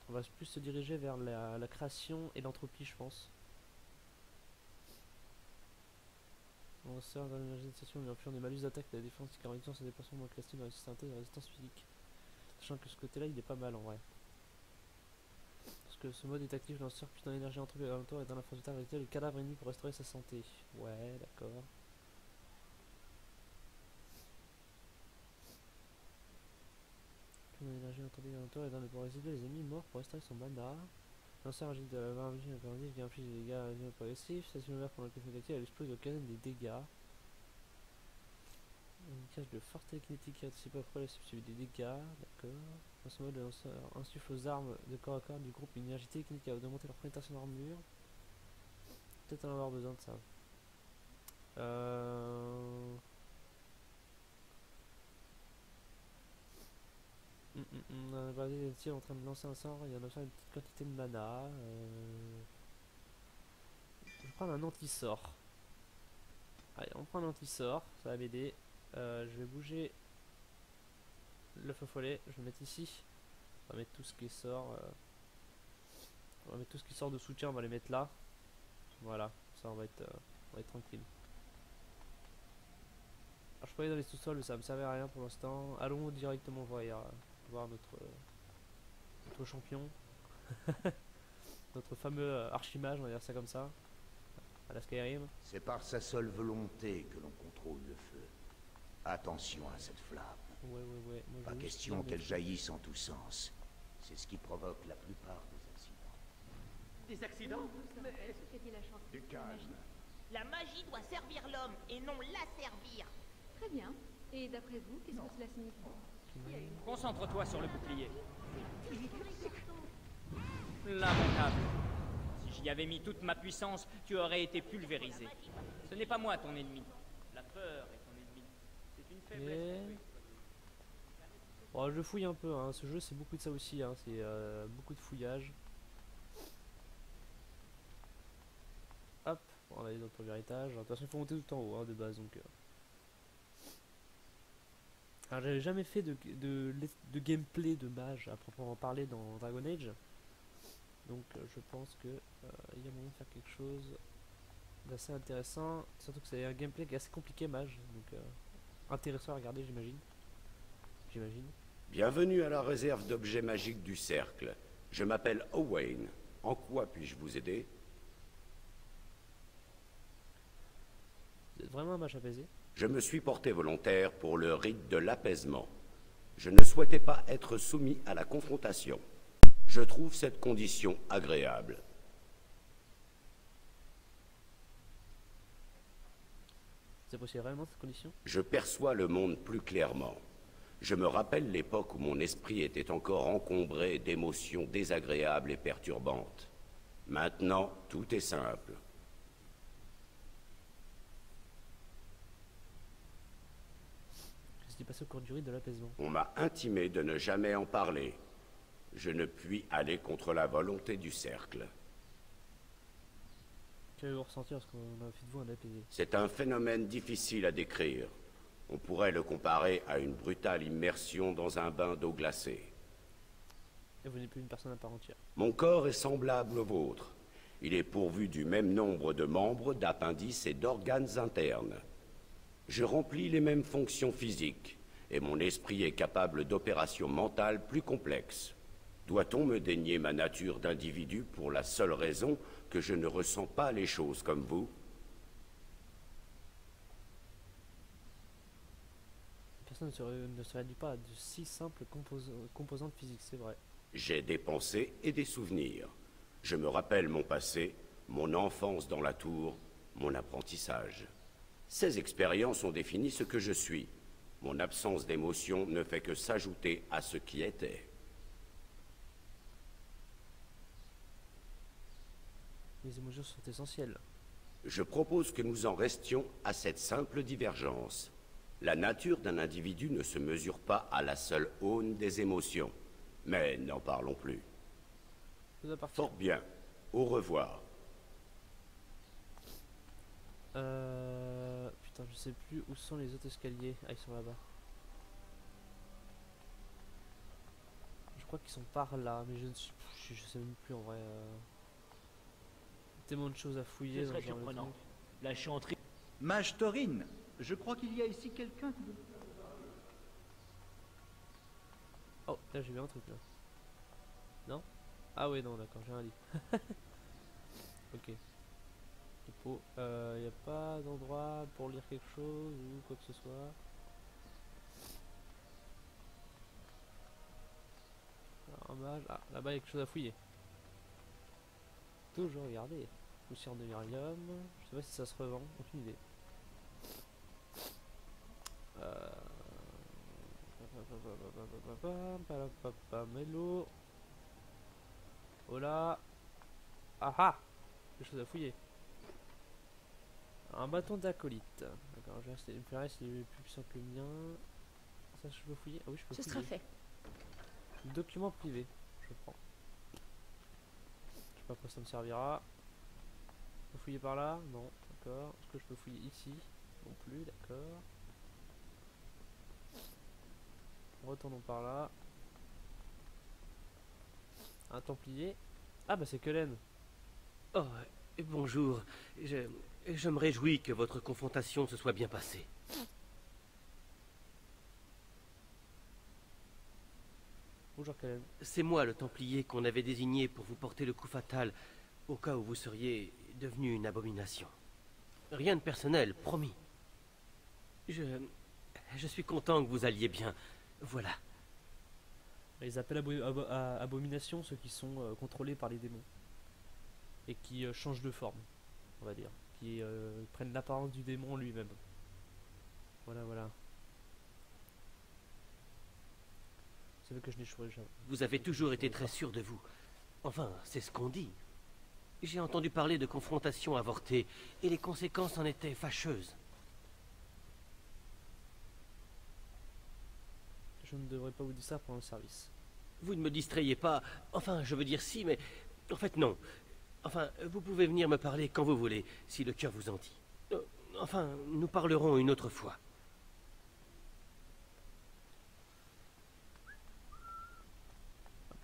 S1: On va plus se diriger vers la création et l'entropie, je pense. On sert dans l'énergie de station, mais en plus des malus d'attaque, de la défense, qui réduit son déplacement moins classique dans la résistance et la résistance physique. Sachant que ce côté-là, il est pas mal en vrai. Parce Lorsque ce mode est actif, le lanceur putain d'énergie entre les alentours et dans la phase vitale réactive le cadavre ennemi pour restaurer sa santé. Ouais, d'accord. Putain d'énergie entre les alentours et dans le pour résister les ennemis morts pour restaurer son mana. Le lanceur agit de la barre agrandie qui inflige des dégâts progressifs. Station ouverte pendant que le active, elle explose au canon des dégâts. Une cage de forte kinétique qui anticipe après la substitut des dégâts, d'accord. Dans ce mode, le lanceur insuffle aux armes de corps à corps du groupe une énergie technique qui va augmenter leur pénétration d'armure. Peut-être en avoir besoin de ça. On a basé des tirs en train de lancer un sort, il y en a besoin une petite quantité de mana. Je vais prendre un anti-sort. Allez, on prend un anti-sort, ça va m'aider. Je vais bouger le feu follet, je vais le mettre ici. On va mettre tout ce qui sort. On va mettre tout ce qui sort de soutien, on va les mettre là. Voilà, ça on va être tranquille. Alors je peux aller dans les sous-sols, mais ça me servait à rien pour l'instant. Allons directement voir notre champion. Notre fameux archimage, on va dire ça comme ça. À la Skyrim.
S4: C'est par sa seule volonté que l'on contrôle le feu. Attention à cette flamme.
S1: Ouais. Moi,
S4: pas question qu'elle jaillisse en tous sens. C'est ce qui provoque la plupart des accidents.
S13: Des accidents?
S11: Mais ce que dit la chanson.
S4: Du calme.
S14: La magie doit servir l'homme et non la servir.
S11: Très bien. Et d'après vous, qu'est-ce que cela signifie?
S12: Concentre-toi sur le bouclier. Lamentable. Si j'y avais mis toute ma puissance, tu aurais été pulvérisé. Ce n'est pas moi ton ennemi. La peur est ton ennemi. C'est une faiblesse.
S1: Bon, je fouille un peu, hein. Ce jeu c'est beaucoup de ça aussi, hein. C'est beaucoup de fouillage. Hop, on va aller dans le premier étage. De toute façon il faut monter tout en haut, hein, de base, donc... Alors j'avais jamais fait de gameplay de mage à proprement parler dans Dragon Age. Donc je pense que il y a moyen de faire quelque chose d'assez intéressant. Surtout que c'est un gameplay qui est assez compliqué mage. Donc intéressant à regarder, j'imagine.
S6: Bienvenue à la réserve d'objets magiques du cercle. Je m'appelle Owain. En quoi puis-je vous aider?
S1: Vous êtes vraiment un mage apaisé?
S6: Je me suis porté volontaire pour le rite de l'apaisement. Je ne souhaitais pas être soumis à la confrontation. Je trouve cette condition agréable.
S1: C'est possible réellement cette condition?
S6: Je perçois le monde plus clairement. Je me rappelle l'époque où mon esprit était encore encombré d'émotions désagréables et perturbantes. Maintenant, tout est simple.
S1: Qu'est-ce qui passe au cours du rite de l'apaisement?
S6: On m'a intimé de ne jamais en parler. Je ne puis aller contre la volonté du cercle.
S1: Qu'avez-vous ressenti lorsqu'on a fait de vous un apaisé?
S6: C'est un phénomène difficile à décrire. On pourrait le comparer à une brutale immersion dans un bain d'eau glacée.
S1: Et vous n'êtes plus une personne à part entière.
S6: Mon corps est semblable au vôtre. Il est pourvu du même nombre de membres, d'appendices et d'organes internes. Je remplis les mêmes fonctions physiques, et mon esprit est capable d'opérations mentales plus complexes. Doit-on me dénier ma nature d'individu pour la seule raison que je ne ressens pas les choses comme vous?
S1: Personne ne se réduit pas à de si simples composantes physiques, c'est vrai.
S6: J'ai des pensées et des souvenirs. Je me rappelle mon passé, mon enfance dans la tour, mon apprentissage. Ces expériences ont défini ce que je suis. Mon absence d'émotion ne fait que s'ajouter à ce qui était.
S1: Les émotions sont essentielles.
S6: Je propose que nous en restions à cette simple divergence. La nature d'un individu ne se mesure pas à la seule aune des émotions. Mais n'en parlons plus. Fort bien. Au revoir.
S1: Putain, je sais plus où sont les autres escaliers. Ah, ils sont là-bas. Je crois qu'ils sont par là, mais je sais même plus en vrai. Tellement de choses à fouiller.
S12: Ce serait surprenant. La chanterie.
S15: Mage Taurine, je crois qu'il y a ici quelqu'un qui...
S1: Oh, là j'ai vu un truc là. Non? Ah ouais, non, d'accord, j'ai rien dit. Ok. Dépôt. Y a pas d'endroit pour lire quelque chose ou quoi que ce soit. Alors, un mage. Ah, là-bas, il y a quelque chose à fouiller. Toujours regarder. Poussière de Myrium. Je sais pas si ça se revend, aucune idée. Mello. Oh là. Ah ah. Quelque chose à fouiller. Un bâton d'acolyte. D'accord, j'ai acheté une flèche, il est plus puissant que le mien. Ça, je peux fouiller. Ah oui, je peux
S16: Ce
S1: fouiller.
S16: sera fait.
S1: Document privé. Je prends. Je sais pas à quoi ça me servira. Je peux fouiller par là? Non, d'accord. Est-ce que je peux fouiller ici? Non plus, d'accord. Retournons par là. Un templier. Ah bah c'est Cullen.
S17: Oh, bonjour. Je me réjouis que votre confrontation se soit bien passée.
S1: Bonjour Cullen.
S17: C'est moi le templier qu'on avait désigné pour vous porter le coup fatal au cas où vous seriez devenu une abomination. Rien de personnel, promis. Je suis content que vous alliez bien. Voilà.
S1: Ils appellent abomination ceux qui sont contrôlés par les démons. Et qui changent de forme, on va dire. Qui prennent l'apparence du démon lui-même. Voilà, voilà. Vous savez que je n'ai choisi jamais.
S17: Vous avez toujours été très sûr de vous. Enfin, c'est ce qu'on dit. J'ai entendu parler de confrontations avortées, et les conséquences en étaient fâcheuses.
S1: Je ne devrais pas vous dire ça pendant le service.
S17: Vous ne me distrayez pas. Enfin, je veux dire si, mais... En fait, non. Enfin, vous pouvez venir me parler quand vous voulez, si le cœur vous en dit. Enfin, nous parlerons une autre fois.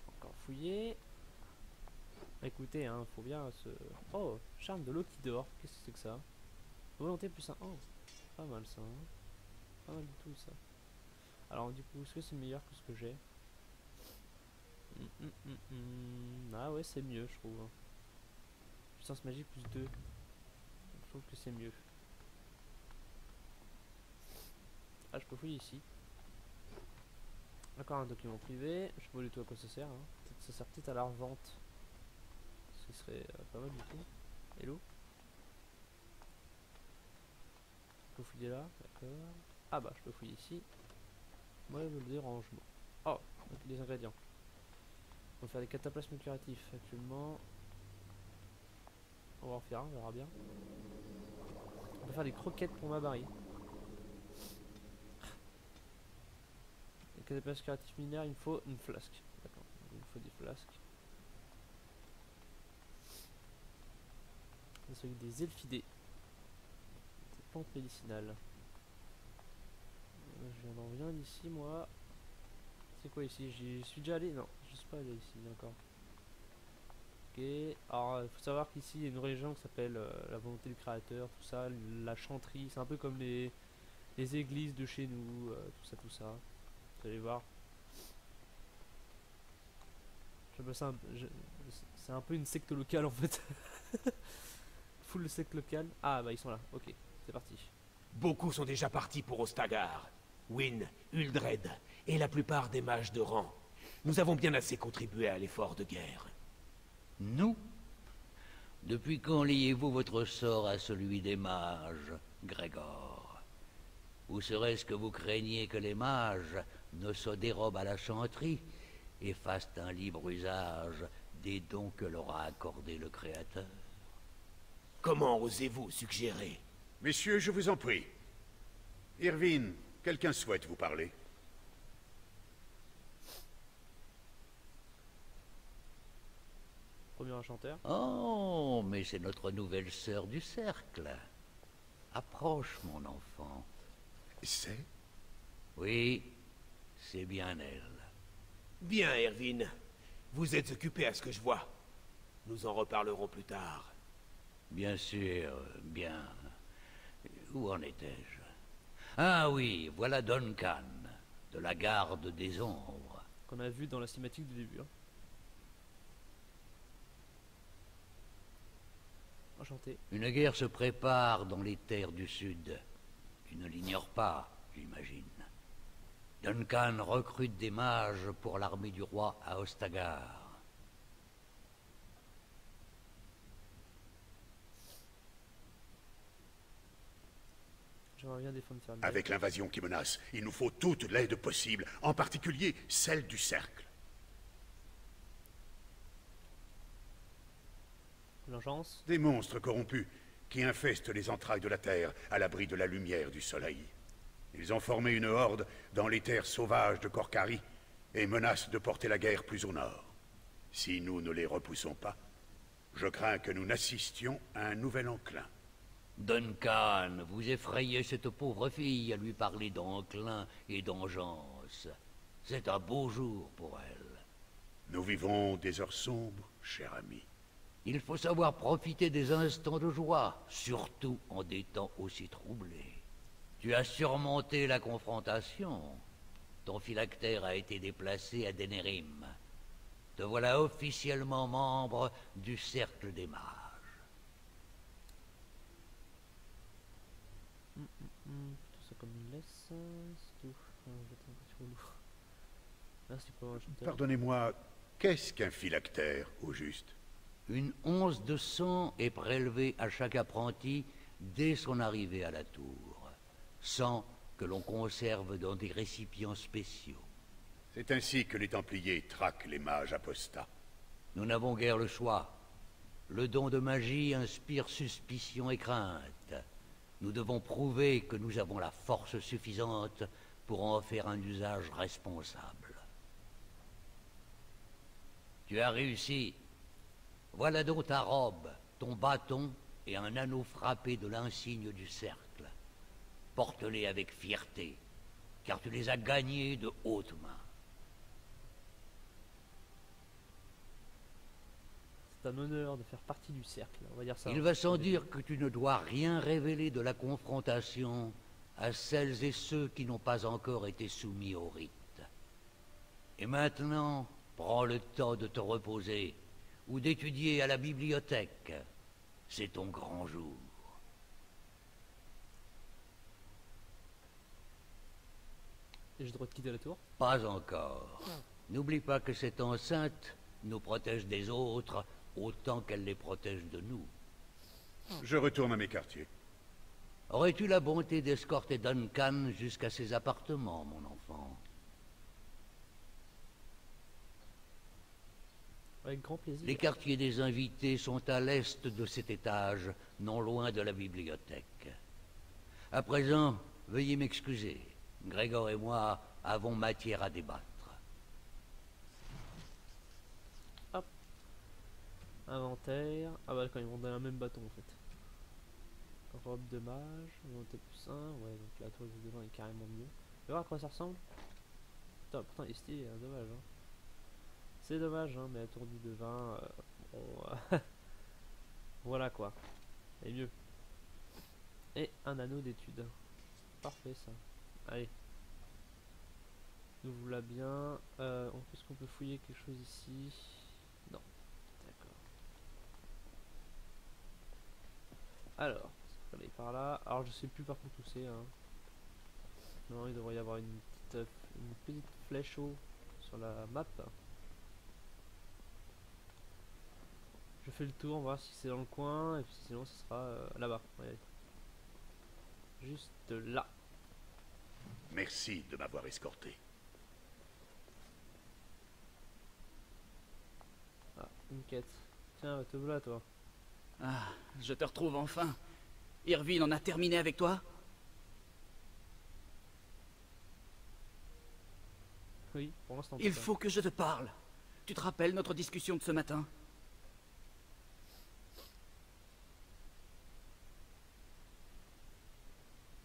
S1: Encore fouiller. Écoutez, hein, faut bien se... Oh, charme de l'eau qui dort. Qu'est-ce que c'est que ça? Volonté plus un... Oh, pas mal ça. Hein. Pas mal du tout ça. Alors du coup, est-ce que c'est meilleur que ce que j'ai? Ah ouais, c'est mieux, je trouve. Puissance magique plus 2. Je trouve que c'est mieux. Ah, je peux fouiller ici. Encore un document privé. Je sais pas du tout à quoi ça sert. Hein. Ça sert peut-être à la revente. Ce serait pas mal du tout. Hello. Je peux fouiller là, d'accord. Ah bah, je peux fouiller ici. Moi, le dérangement. Oh, les ingrédients. On va faire des cataplasmes curatifs actuellement. On va en faire un, on verra bien. On peut faire des croquettes pour ma baril. Les cataplasmes curatifs minaires, il me faut une flasque. D'accord, il me faut des flasques. C'est des elfidés. Des plantes médicinales. Je viens d'en venir d'ici, moi. C'est quoi ici? J'y suis déjà allé? Non, je suis pas allé ici encore. Ok, alors il faut savoir qu'ici il y a une religion qui s'appelle la volonté du créateur, tout ça, la chanterie, c'est un peu comme les églises de chez nous, tout ça. Vous allez voir. C'est un peu une secte locale en fait. Full secte locale. Ah bah ils sont là, ok, c'est parti.
S3: Beaucoup sont déjà partis pour Ostagar, Wynne, Uldred et la plupart des mages de rang. Nous avons bien assez contribué à l'effort de guerre.
S4: Nous? Depuis quand liez-vous votre sort à celui des mages, Grégor? Ou serait-ce que vous craignez que les mages ne se dérobent à la chanterie et fassent un libre usage des dons que leur a accordés le Créateur?
S3: Comment osez-vous suggérer?
S2: Messieurs, je vous en prie. Irvine, quelqu'un souhaite vous parler.
S1: Premier enchanteur.
S4: Oh, mais c'est notre nouvelle sœur du cercle. Approche, mon enfant.
S2: C'est?
S4: Oui, c'est bien elle.
S3: Bien, Irvine. Vous êtes occupé à ce que je vois. Nous en reparlerons plus tard.
S4: Bien sûr, bien. Où en étais-je? Ah oui, voilà Duncan, de la garde des ombres.
S1: Qu'on a vu dans la cinématique du début. Hein. Enchanté.
S4: Une guerre se prépare dans les terres du Sud. Tu ne l'ignores pas, j'imagine. Duncan recrute des mages pour l'armée du roi à Ostagar.
S1: J'aimerais bien défendre Fermi.
S2: Avec l'invasion qui menace, il nous faut toute l'aide possible, en particulier celle du cercle.
S1: L'urgence.
S2: Des monstres corrompus qui infestent les entrailles de la Terre à l'abri de la lumière du soleil. Ils ont formé une horde dans les terres sauvages de Korkari et menacent de porter la guerre plus au nord. Si nous ne les repoussons pas, je crains que nous n'assistions à un nouvel enclin.
S4: Duncan, vous effrayez cette pauvre fille à lui parler d'enclin et d'engeance. C'est un beau jour pour elle.
S2: Nous vivons des heures sombres, cher ami.
S4: Il faut savoir profiter des instants de joie, surtout en des temps aussi troublés. Tu as surmonté la confrontation. Ton phylactère a été déplacé à Denerim. Te voilà officiellement membre du Cercle des Mages.
S1: Tout ça comme une laisse, c'est tout. Merci pour l'enchanteur.
S2: Pardonnez-moi, qu'est-ce qu'un phylactère, au juste?
S4: Une once de sang est prélevée à chaque apprenti dès son arrivée à la tour. Sang que l'on conserve dans des récipients spéciaux.
S2: C'est ainsi que les Templiers traquent les mages apostats.
S4: Nous n'avons guère le choix. Le don de magie inspire suspicion et crainte. Nous devons prouver que nous avons la force suffisante pour en faire un usage responsable. Tu as réussi. Voilà donc ta robe, ton bâton et un anneau frappé de l'insigne du cercle. Porte-les avec fierté, car tu les as gagnés de haute main.
S1: C'est un honneur de faire partie du cercle, on va dire ça.
S4: Il va sans dire que tu ne dois rien révéler de la confrontation à celles et ceux qui n'ont pas encore été soumis au rite. Et maintenant, prends le temps de te reposer ou d'étudier à la bibliothèque. C'est ton grand jour.
S1: Et je dois te quitter la tour?
S4: Pas encore. N'oublie pas que cette enceinte nous protège des autres autant qu'elle les protège de nous.
S2: Je retourne à mes quartiers.
S4: Aurais-tu la bonté d'escorter Duncan jusqu'à ses appartements, mon enfant?
S1: Avec grand plaisir.
S4: Les quartiers des invités sont à l'est de cet étage, non loin de la bibliothèque. À présent, veuillez m'excuser. Grégor et moi avons matière à débattre.
S1: Hop. Inventaire. Ah bah quand ils vont dans un même bâton en fait. Robe de mage, monter plus 1. Ouais, donc la tour de devant est carrément mieux. Tu vas voir à quoi ça ressemble? Putain, pourtant il est stylé, hein, dommage. Hein. C'est dommage, hein, mais la tour du devin, bon, voilà quoi. Elle est mieux. Et un anneau d'étude. Parfait ça. Allez. Nous voilà bien. Est-ce qu'on peut fouiller quelque chose ici? Non. D'accord. Alors, on va aller par là. Alors je sais plus par contre où c'est. Hein. Non, il devrait y avoir une petite flèche haut sur la map. Je fais le tour, on va voir si c'est dans le coin, et puis sinon ce sera là-bas. Ouais. Juste là.
S2: Merci de m'avoir escorté.
S1: Ah, une quête. Tiens, te voilà toi.
S10: Ah, je te retrouve enfin. Irvine en a terminé avec toi?
S1: Oui, pour l'instant.
S10: Il faut que je te parle. Tu te rappelles notre discussion de ce matin?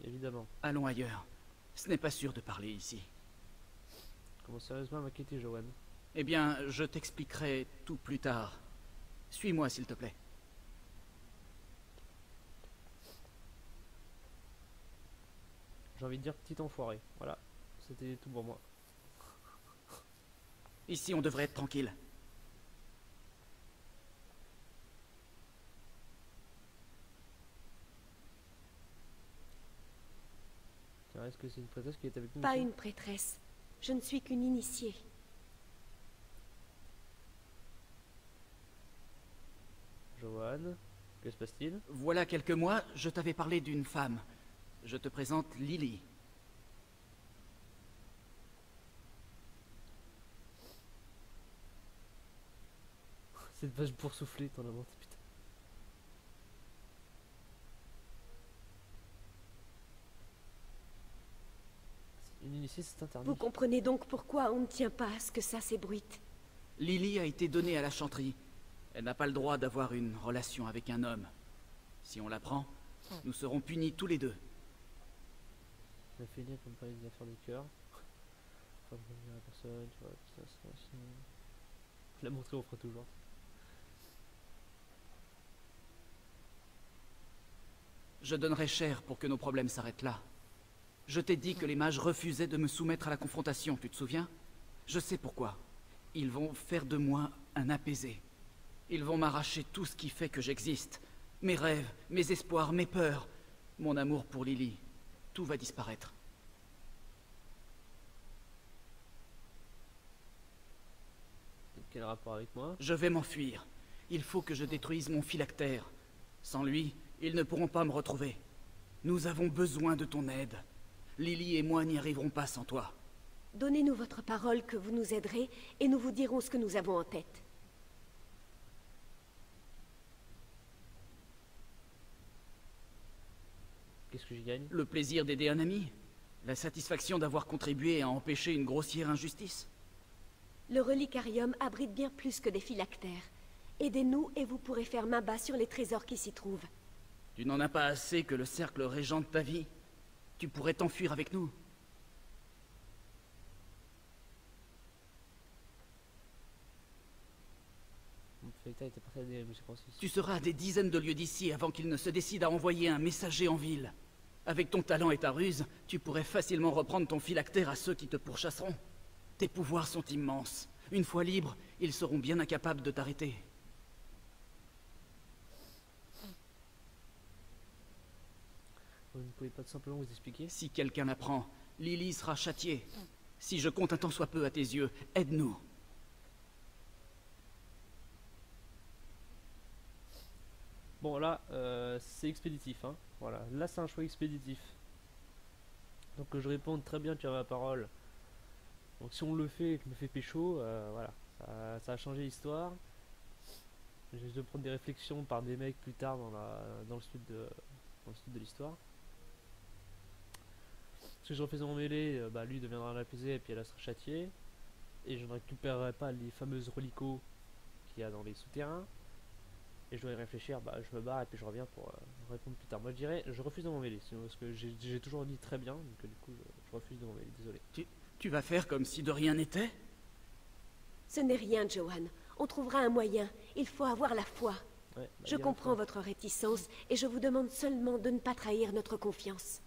S1: Évidemment.
S10: Allons ailleurs. Ce n'est pas sûr de parler ici.
S1: Comment sérieusement m'inquiéter, Johan?
S10: Eh bien, je t'expliquerai tout plus tard. Suis-moi, s'il te plaît.
S1: J'ai envie de dire petit enfoiré. Voilà. C'était tout pour moi.
S10: Ici, on devrait être tranquille.
S1: Parce que c'est une prêtresse qui est avec nous.
S16: Pas
S1: ici.
S16: une prêtresse. Je ne suis qu'une initiée.
S1: Johan, que se passe-t-il?
S10: Voilà quelques mois, je t'avais parlé d'une femme. Je te présente Lily.
S1: Cette page pour souffler, t'en as inventé, putain. Une initiée, c'est interdit.
S16: Vous comprenez donc pourquoi on ne tient pas à ce que ça s'ébruite.
S10: Lily a été donnée à la chanterie. Elle n'a pas le droit d'avoir une relation avec un homme. Si on la prend, nous serons punis tous les deux.
S1: On a fait lire comme pas les affaires du cœur. Faut revenir à la personne, tu vois, ça, sinon... Je la montrer, on fera toujours.
S10: Je donnerai cher pour que nos problèmes s'arrêtent là. Je t'ai dit que les mages refusaient de me soumettre à la confrontation, tu te souviens? Je sais pourquoi. Ils vont faire de moi un apaisé. Ils vont m'arracher tout ce qui fait que j'existe. Mes rêves, mes espoirs, mes peurs, mon amour pour Lily. Tout va disparaître.
S1: Quel rapport avec moi?
S10: Je vais m'enfuir. Il faut que je détruise mon phylactère. Sans lui, ils ne pourront pas me retrouver. Nous avons besoin de ton aide. Lily et moi n'y arriverons pas sans toi.
S16: Donnez-nous votre parole que vous nous aiderez et nous vous dirons ce que nous avons en tête.
S1: Qu'est-ce que j'y gagne?
S10: Le plaisir d'aider un ami. La satisfaction d'avoir contribué à empêcher une grossière injustice.
S16: Le relicarium abrite bien plus que des phylactères. Aidez-nous et vous pourrez faire main basse sur les trésors qui s'y trouvent.
S10: Tu n'en as pas assez que le cercle régente ta vie. Tu pourrais t'enfuir avec nous.
S1: Était parti à des
S10: tu seras à des dizaines de lieues d'ici avant qu'il ne se décide à envoyer un messager en ville. Avec ton talent et ta ruse, tu pourrais facilement reprendre ton phylactère à ceux qui te pourchasseront. Tes pouvoirs sont immenses. Une fois libres, ils seront bien incapables de t'arrêter.
S1: Vous ne pouvez pas tout simplement vous expliquer?
S10: Si quelqu'un l'apprend, Lily sera châtiée. Si je compte un tant soit peu à tes yeux, aide-nous.
S1: Bon là, c'est expéditif, hein. Voilà, là c'est un choix expéditif. Donc que je réponde très bien, tu as ma parole. Donc si on le fait et que je me fais pécho, voilà, ça a changé l'histoire. Je vais prendre des réflexions par des mecs plus tard dans le sud de l'histoire. Parce que je refais mon mêlée, lui deviendra un apaisé et puis elle sera châtiée. Et je ne récupérerai pas les fameuses reliquats qu'il y a dans les souterrains. Et je dois y réfléchir, je me barre et puis je reviens pour répondre plus tard. Moi je dirais, je refuse de m'en mêler, sinon, parce que j'ai toujours dit très bien, donc du coup je refuse de m'en mêler, désolé.
S10: Tu vas faire comme si de rien n'était?
S16: Ce n'est rien, Johan. On trouvera un moyen. Il faut avoir la foi.
S1: Ouais,
S16: je comprends votre réticence et je vous demande seulement de ne pas trahir notre confiance.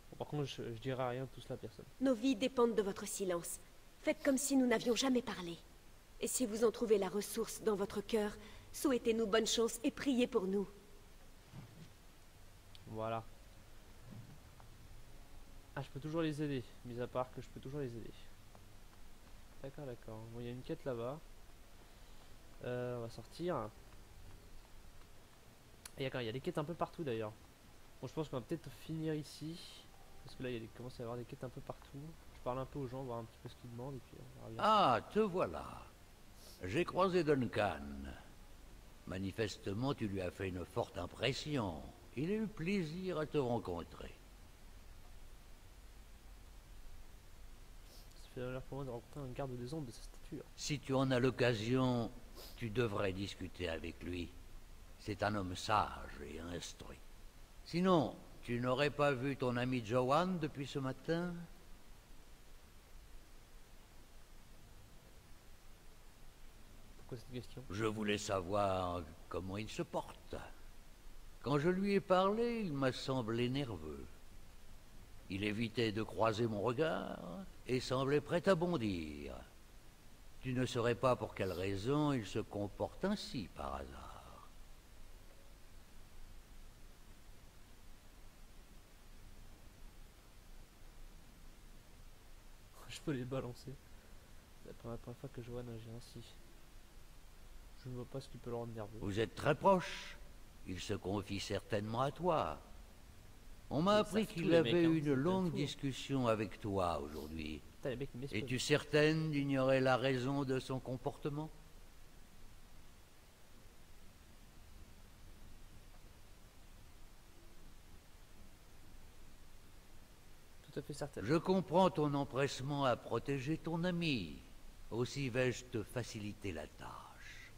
S1: Bon, par contre, je dirai rien de tout cela à personne.
S16: Nos vies dépendent de votre silence. Faites comme si nous n'avions jamais parlé. Et si vous en trouvez la ressource dans votre cœur, souhaitez-nous bonne chance et priez pour nous.
S1: Voilà. Ah, je peux toujours les aider, mis à part que je peux toujours les aider. D'accord, d'accord. Bon, il y a une quête là-bas. On va sortir. Et d'accord, il y a des quêtes un peu partout d'ailleurs. Bon, je pense qu'on va peut-être finir ici. Parce que là, il commence à y avoir des quêtes un peu partout. Je parle un peu aux gens, voir un petit peu ce qu'ils demandent et puis on revient.
S4: Ah, te voilà. J'ai croisé Duncan. Manifestement, tu lui as fait une forte impression. Il a eu plaisir à te rencontrer.
S1: Ça fait l'air pour moi de rencontrer un garde des ombres de sa stature.
S4: Si tu en as l'occasion, tu devrais discuter avec lui. C'est un homme sage et instruit. Sinon, tu n'aurais pas vu ton ami Johan depuis ce matin?
S1: Pourquoi cette question?
S4: Je voulais savoir comment il se porte. Quand je lui ai parlé, il m'a semblé nerveux. Il évitait de croiser mon regard et semblait prêt à bondir. Tu ne saurais pas pour quelle raison il se comporte ainsi par hasard.
S1: Je peux les balancer. C'est la première fois que Johan agit ainsi. Je ne vois pas ce qui peut le rendre nerveux.
S4: Vous êtes très proches. Il se confie certainement à toi. On m'a appris qu'il avait eu une longue discussion avec toi aujourd'hui. Es-tu certaine d'ignorer la raison de son comportement?
S1: Tout à fait certaine.
S4: Je comprends ton empressement à protéger ton ami. Aussi vais-je te faciliter la tâche.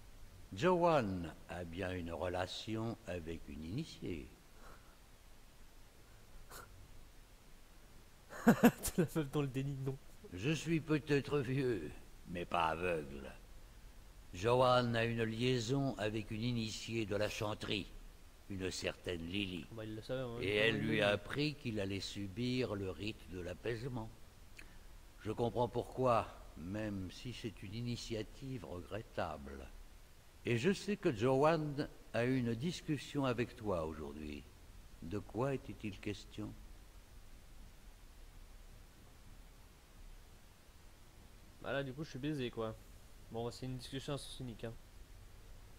S4: Joanne a bien une relation avec une initiée.
S1: Tu la meuf dans le déni, non.
S4: Je suis peut-être vieux, mais pas aveugle. Joanne a une liaison avec une initiée de la chanterie, une certaine Lily.
S1: Bah, il le savait, hein,
S4: et elle lui a appris qu'il allait subir le rite de l'apaisement. Je comprends pourquoi, même si c'est une initiative regrettable. Et je sais que Joanne a eu une discussion avec toi aujourd'hui. De quoi était-il question?
S1: Bah là, du coup, je suis baisé, quoi. Bon, c'est une discussion à sens unique, hein.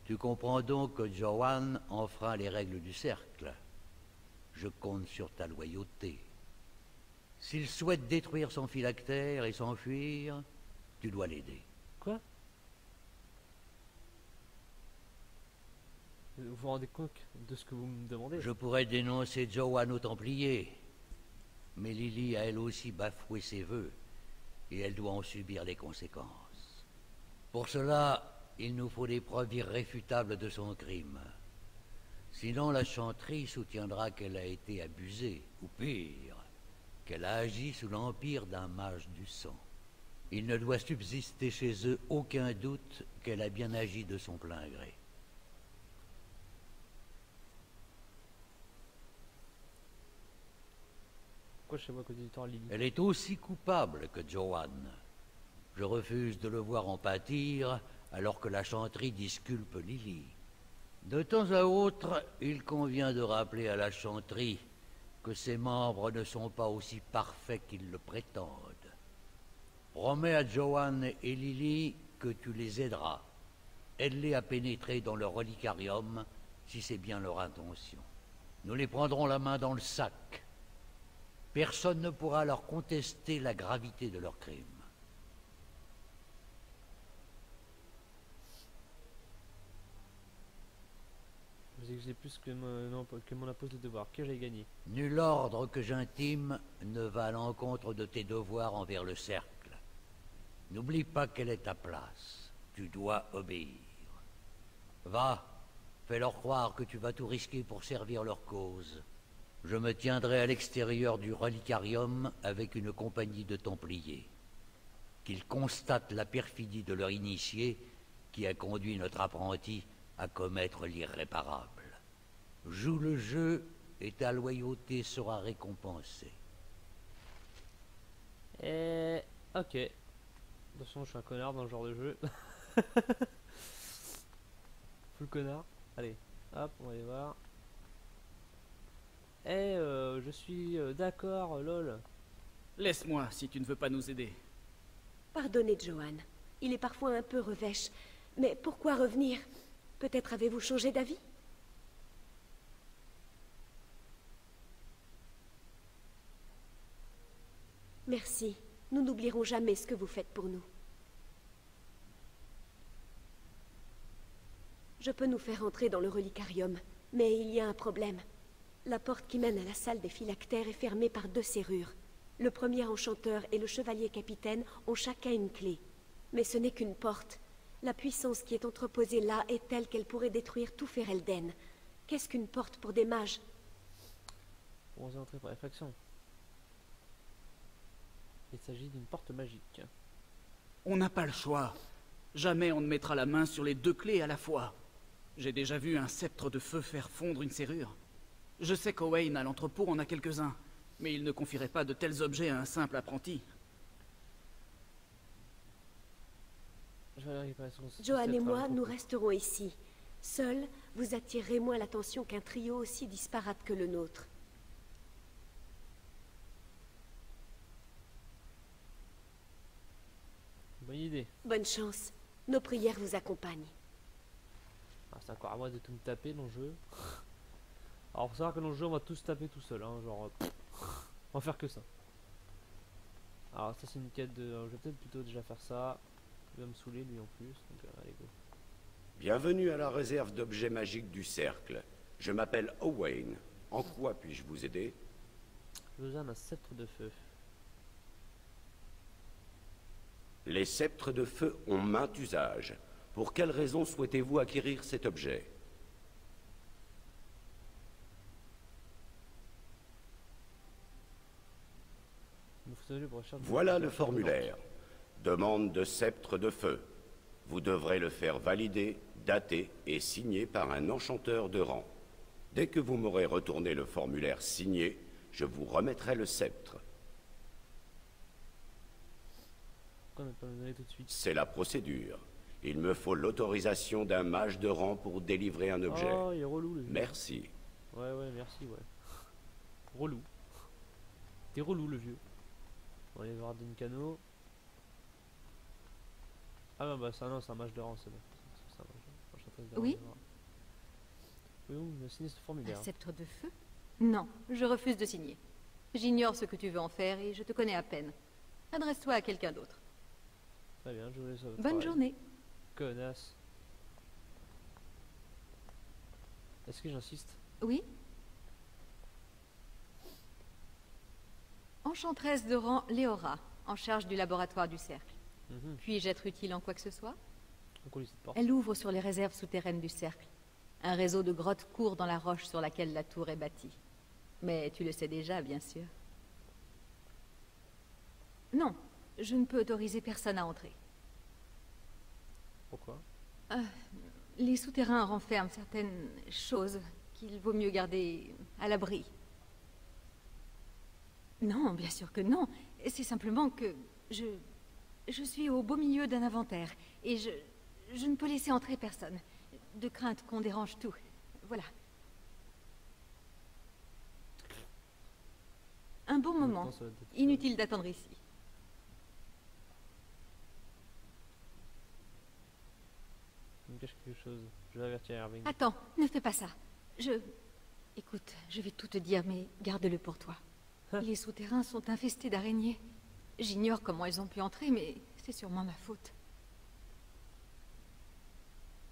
S4: Tu comprends donc que Joanne enfreint les règles du cercle. Je compte sur ta loyauté. S'il souhaite détruire son phylactère et s'enfuir, tu dois l'aider.
S1: Quoi? Vous vous rendez compte de ce que vous me demandez?
S4: Je pourrais dénoncer Joanne aux Templiers. Mais Lily a elle aussi bafoué ses vœux. Et elle doit en subir les conséquences. Pour cela, il nous faut des preuves irréfutables de son crime. Sinon, la chanterie soutiendra qu'elle a été abusée, ou pire, qu'elle a agi sous l'empire d'un mage du sang. Il ne doit subsister chez eux aucun doute qu'elle a bien agi de son plein gré.
S1: Pourquoi chez moi côté du temps Lily?
S4: Elle est aussi coupable que Joanne. Je refuse de le voir en pâtir alors que la chanterie disculpe Lily. De temps à autre, il convient de rappeler à la chanterie que ses membres ne sont pas aussi parfaits qu'ils le prétendent. Promets à Joanne et Lily que tu les aideras. Aide-les à pénétrer dans le relicarium si c'est bien leur intention. Nous les prendrons la main dans le sac. Personne ne pourra leur contester la gravité de leur crime.
S1: Vous exigez plus que mon impose de devoir. Que j'ai gagné.
S4: Nul ordre que j'intime ne va à l'encontre de tes devoirs envers le cercle. N'oublie pas quelle est ta place. Tu dois obéir. Va, fais-leur croire que tu vas tout risquer pour servir leur cause. Je me tiendrai à l'extérieur du relicarium avec une compagnie de Templiers. Qu'ils constatent la perfidie de leur initié qui a conduit notre apprenti à commettre l'irréparable. Joue le jeu et ta loyauté sera récompensée.
S1: Ok. De toute façon, je suis un connard dans le genre de jeu. Full connard. Allez, hop, on va aller voir. Je suis d'accord, lol.
S10: Laisse-moi si tu ne veux pas nous aider.
S16: Pardonnez, Joanne. Il est parfois un peu revêche. Mais pourquoi revenir? Peut-être avez-vous changé d'avis? Merci. Nous n'oublierons jamais ce que vous faites pour nous. Je peux nous faire entrer dans le relicarium, mais il y a un problème. La porte qui mène à la salle des phylactères est fermée par 2 serrures. Le premier enchanteur et le chevalier capitaine ont chacun une clé. Mais ce n'est qu'une porte. La puissance qui est entreposée là est telle qu'elle pourrait détruire tout Ferelden. Qu'est-ce qu'une porte pour des mages?
S1: On va entrer par réflexion. Il s'agit d'une porte magique.
S10: On n'a pas le choix. Jamais on ne mettra la main sur les 2 clés à la fois. J'ai déjà vu un sceptre de feu faire fondre une serrure. Je sais qu'Owain à l'entrepôt en a quelques-uns, mais il ne confierait pas de tels objets à un simple apprenti.
S16: Joanne et moi, nous resterons ici. Seuls, vous attirerez moins l'attention qu'un trio aussi disparate que le nôtre.
S1: idée.
S16: Bonne chance. Nos prières vous accompagnent.
S1: Ah, c'est encore à moi de tout me taper dans le jeu. Alors, faut savoir que dans le jeu, on va tous taper tout seul. Hein, genre, on va faire que ça. Alors, ça, c'est une quête de. Je vais peut-être plutôt déjà faire ça. Il va me saouler lui en plus. Donc, allez, go.
S18: Bienvenue à la réserve d'objets magiques du cercle. Je m'appelle Owain. En quoi puis-je vous aider?
S1: J'ai besoin d'un sceptre de feu.
S18: Les sceptres de feu ont maints usages. Pour quelle raison souhaitez-vous acquérir cet objet? Voilà le formulaire. Demande de sceptre de feu. Vous devrez le faire valider, dater et signer par un enchanteur de rang. Dès que vous m'aurez retourné le formulaire signé, je vous remettrai le sceptre.
S1: Pourquoi ne pas me donner tout de suite?
S18: C'est la procédure. Il me faut l'autorisation d'un mage de rang pour délivrer un objet.
S1: Oh, il est relou le vieux.
S18: Merci.
S1: Ouais, merci, ouais. Relou. T'es relou le vieux. On va aller voir Duncano. Ah bah ça non, c'est un mage de rang, c'est bon. C'est un mage de rang.
S11: Oui.
S1: Oui, on a signé ce formulaire.
S11: Un sceptre de feu? Non, je refuse de signer. J'ignore ce que tu veux en faire et je te connais à peine. Adresse-toi à quelqu'un d'autre.
S1: Très bien, je vous laisse.
S11: Bonne journée.
S1: Connasse. Est-ce que j'insiste?
S11: Oui. Enchanteresse de rang Léora, en charge du laboratoire du cercle. Puis-je être utile en quoi que ce soit? Elle ouvre sur les réserves souterraines du cercle. Un réseau de grottes court dans la roche sur laquelle la tour est bâtie. Mais tu le sais déjà, bien sûr. Non, je ne peux autoriser personne à entrer.
S1: Pourquoi?
S11: Les souterrains renferment certaines choses qu'il vaut mieux garder à l'abri. Non, bien sûr que non. C'est simplement que je suis au beau milieu d'un inventaire et je ne peux laisser entrer personne, de crainte qu'on dérange tout. Voilà. Un bon moment. Inutile d'attendre ici.
S1: Il me cache quelque chose. Je vais avertir Irving.
S11: Attends, ne fais pas ça. Écoute, je vais tout te dire, mais garde-le pour toi. Les souterrains sont infestés d'araignées. J'ignore comment elles ont pu entrer, mais c'est sûrement ma faute.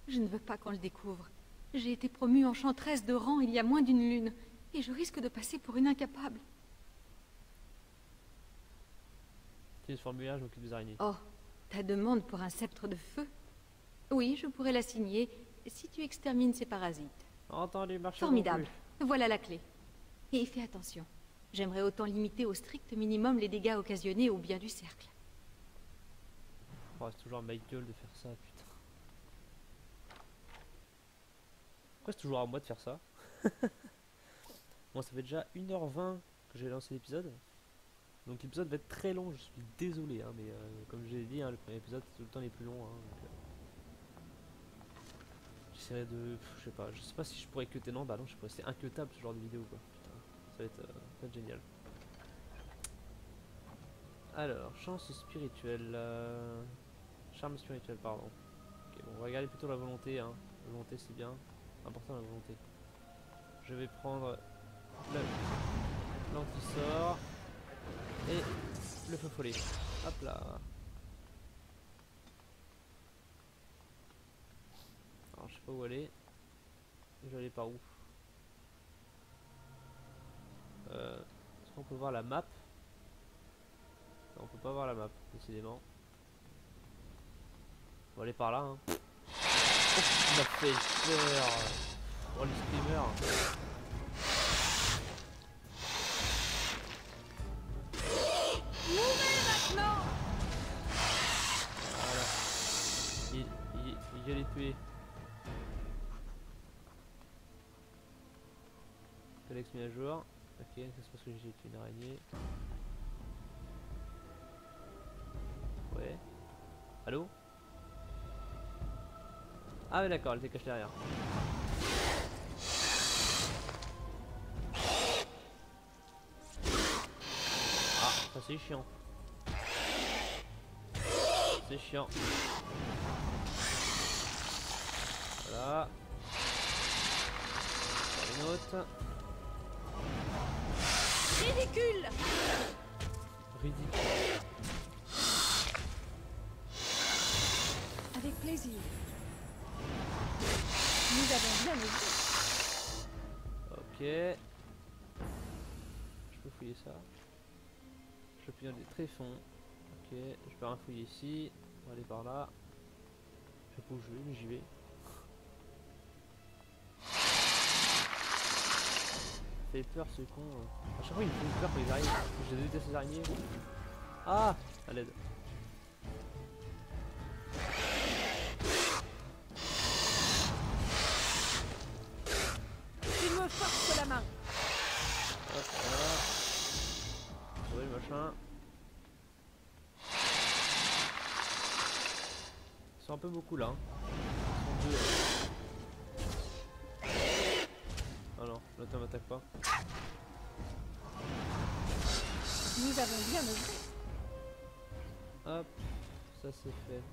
S11: Je ne veux pas qu'on le découvre. J'ai été promue enchanteresse de rang il y a moins d'une lune, et je risque de passer pour une incapable.
S1: Ce formulaire, je m'occupe des araignées.
S11: Oh, ta demande pour un sceptre de feu? Oui, je pourrais la signer si tu extermines ces parasites.
S1: Entendu, marche.
S11: Formidable. Voilà la clé. Et fais attention. J'aimerais autant limiter au strict minimum les dégâts occasionnés au bien du cercle.
S1: Oh, c'est toujours à Michael de faire ça, putain. Pourquoi c'est toujours à moi de faire ça? Bon, ça fait déjà 1h20 que j'ai lancé l'épisode. Donc l'épisode va être très long, je suis désolé, hein, mais comme je l'ai dit, hein, le premier épisode c'est tout le temps les plus longs. Hein, j'essaierai de... je sais pas si je pourrais cutter, non, bah non, je pourrais, c'est incuttable ce genre de vidéo quoi. Putain, ça va être génial. Alors, chance spirituelle, charme spirituel, pardon. Ok, bon, on va regarder plutôt la volonté, hein. La volonté c'est bien, important la volonté. Je vais prendre l'anti-sort et le feu follet. Hop là. Alors je sais pas où aller. Je vais aller par où? Est-ce qu'on peut voir la map? Non, on peut pas voir la map, décidément. On va aller par là, hein. Oh, il m'a fait peur. Oh, les screamers. Je l'ai tué. Alex mis à jour. Ok, c'est parce que j'ai tué une araignée. Ouais. Allô? Ah ouais d'accord, elle était cachée derrière. Ah, ça c'est chiant. C'est chiant. Voilà. Une autre.
S16: Ridicule.
S1: Ridicule.
S16: Avec plaisir. Nous avons bien aidé.
S1: Ok. Je peux fouiller ça. Je peux fouiller des tréfonds. Ok, je peux rien fouiller ici. On va aller par là. Je sais pas où je vais, mais j'y vais. Ça fait peur ce con. À chaque fois il me fait peur quand ils arrivent. Je déteste ces araignées. Ah, à l'aide.
S16: Tu me forces la main.
S1: Hop, voilà. Sauver le machin. Ils sont un peu beaucoup là. Hein. Ils sont deux. Oh non, l'autre ne m'attaque pas.
S16: Nous avons bien œuvré.
S1: Hop, ça c'est fait.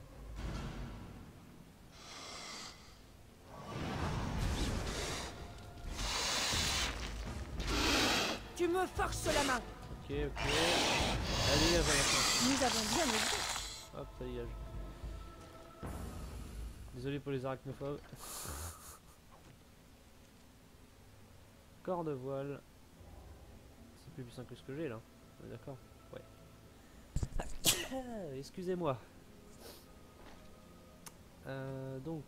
S16: Tu me forces la main.
S1: Ok, ok. Allez, dégage maintenant.
S16: Nous avons bien œuvré.
S1: Hop, ça dégage. Désolé pour les arachnophobes. Corps de voile. C'est plus puissant que ce que j'ai là. On est d'accord? Ouais. Excusez-moi. Donc.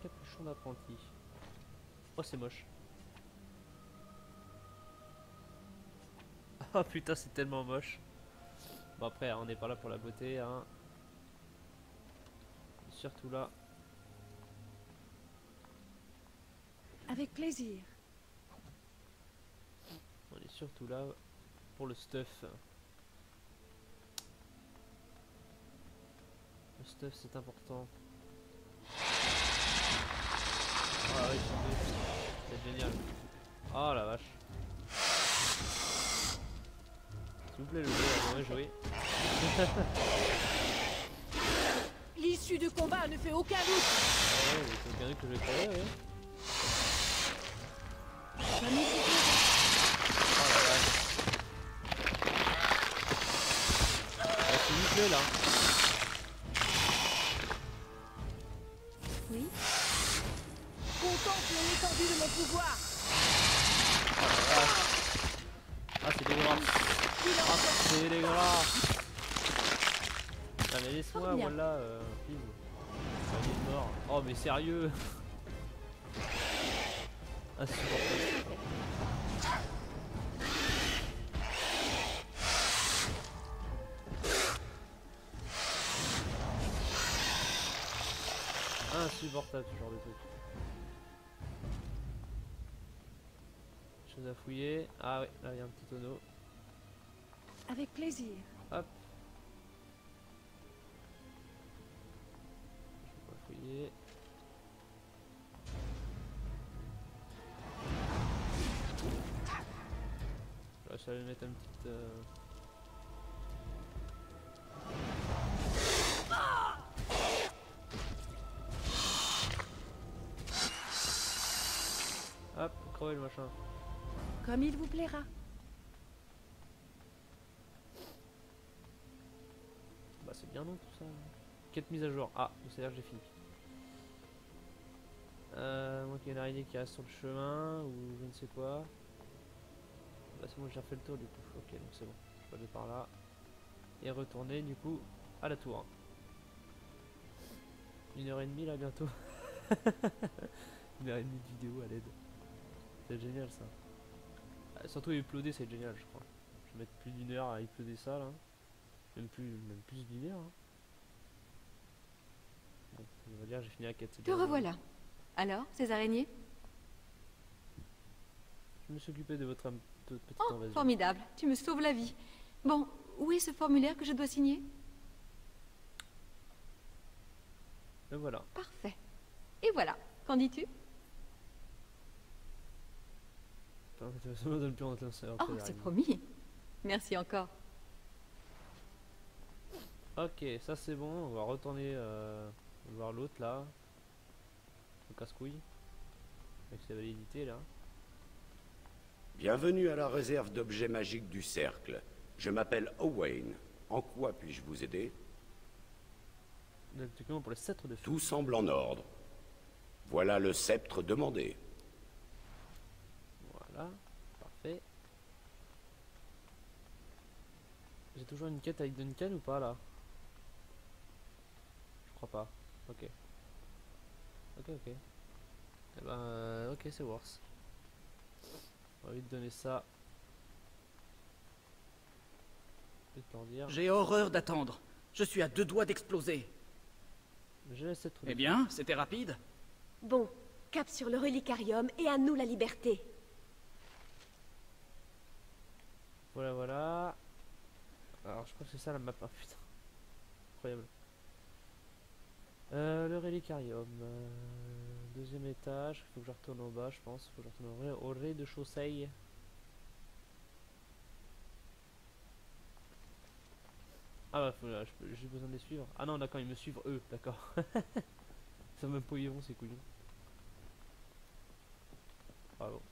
S1: Capuchon d'apprenti. Oh, c'est moche. Oh putain, c'est tellement moche. Bon, après, on n'est pas là pour la beauté, hein. Surtout là.
S16: Avec plaisir.
S1: On est surtout là pour le stuff. Le stuff, c'est important. Ah oui, c'est génial. Oh la vache. S'il vous plaît, le jeu, j'aimerais jouer.
S16: L'issue du combat ne fait aucun doute.
S1: Ouais, c'est aucun doute que je vais crever, ouais. Oh la vache. S'il vous plaît, là.
S16: Oui. Contemple l'étendue de mon pouvoir.
S1: Oh la vache. Ah, c'est dégueulasse. Ah, c'est dégueulasse. Ah, mais laisse-moi, voilà, please. Ah, il est mort. Oh, mais sérieux. Insupportable. Insupportable ce genre de truc. Chose à fouiller. Ah oui, là il y a un petit tonneau.
S16: Avec plaisir.
S1: Hop. Je vais fouiller. Je vais aller mettre un petit... Hop, crever le machin.
S16: Comme il vous plaira.
S1: Bah c'est bien non tout ça. Quête mise à jour. Ah, c'est-à-dire que j'ai fini. Moi qu'il y a une araignée qui reste sur le chemin ou je ne sais quoi. Bah c'est bon, j'ai refait le tour du coup. Ok, donc c'est bon. Je peux aller par là. Et retourner du coup à la tour. 1h30 là bientôt. 1h30 de vidéo à l'aide. C'est génial ça. Ah, surtout uploader c'est génial je crois. Je vais mettre plus d'une heure à uploader ça là. Même plus d'une heure. Hein. Bon, on va dire j'ai fini la quête.
S11: Te revoilà. Alors, ces araignées?
S1: Je me suis occupé de votre petite invasion.
S11: Formidable, tu me sauves la vie. Bon, où est ce formulaire que je dois signer?
S1: Le voilà.
S11: Parfait. Et voilà, qu'en dis-tu?
S1: Ça me donne plus envie de lancer.
S11: Oh, c'est promis. Merci encore.
S1: Ok, ça c'est bon, on va retourner voir l'autre là. Le casse-couille. Avec sa validité là.
S18: Bienvenue à la réserve d'objets magiques du cercle. Je m'appelle Owain. En quoi puis-je vous aider?
S1: Pour le sceptre de feu.
S18: Tout semble en ordre. Voilà le sceptre demandé.
S1: Voilà, parfait. J'ai toujours une quête avec Duncan ou pas là? Je crois pas. Ok. Ok. Eh ben, ok, c'est worse. On va vite donner ça.
S10: J'ai horreur d'attendre. Je suis à 2 doigts d'exploser. Eh bien, c'était rapide.
S16: Bon, cap sur le relicarium et à nous la liberté.
S1: Voilà. Alors, je crois que c'est ça la map. Ah putain. Incroyable. Le relicarium. Deuxième étage. Faut que je retourne en bas, je pense. Faut que je retourne au rez-de-chaussée. Ah bah, j'ai besoin de les suivre. Ah non, d'accord, ils me suivent eux, d'accord. Ils savent même pas où ils vont, ces couillons. Bravo.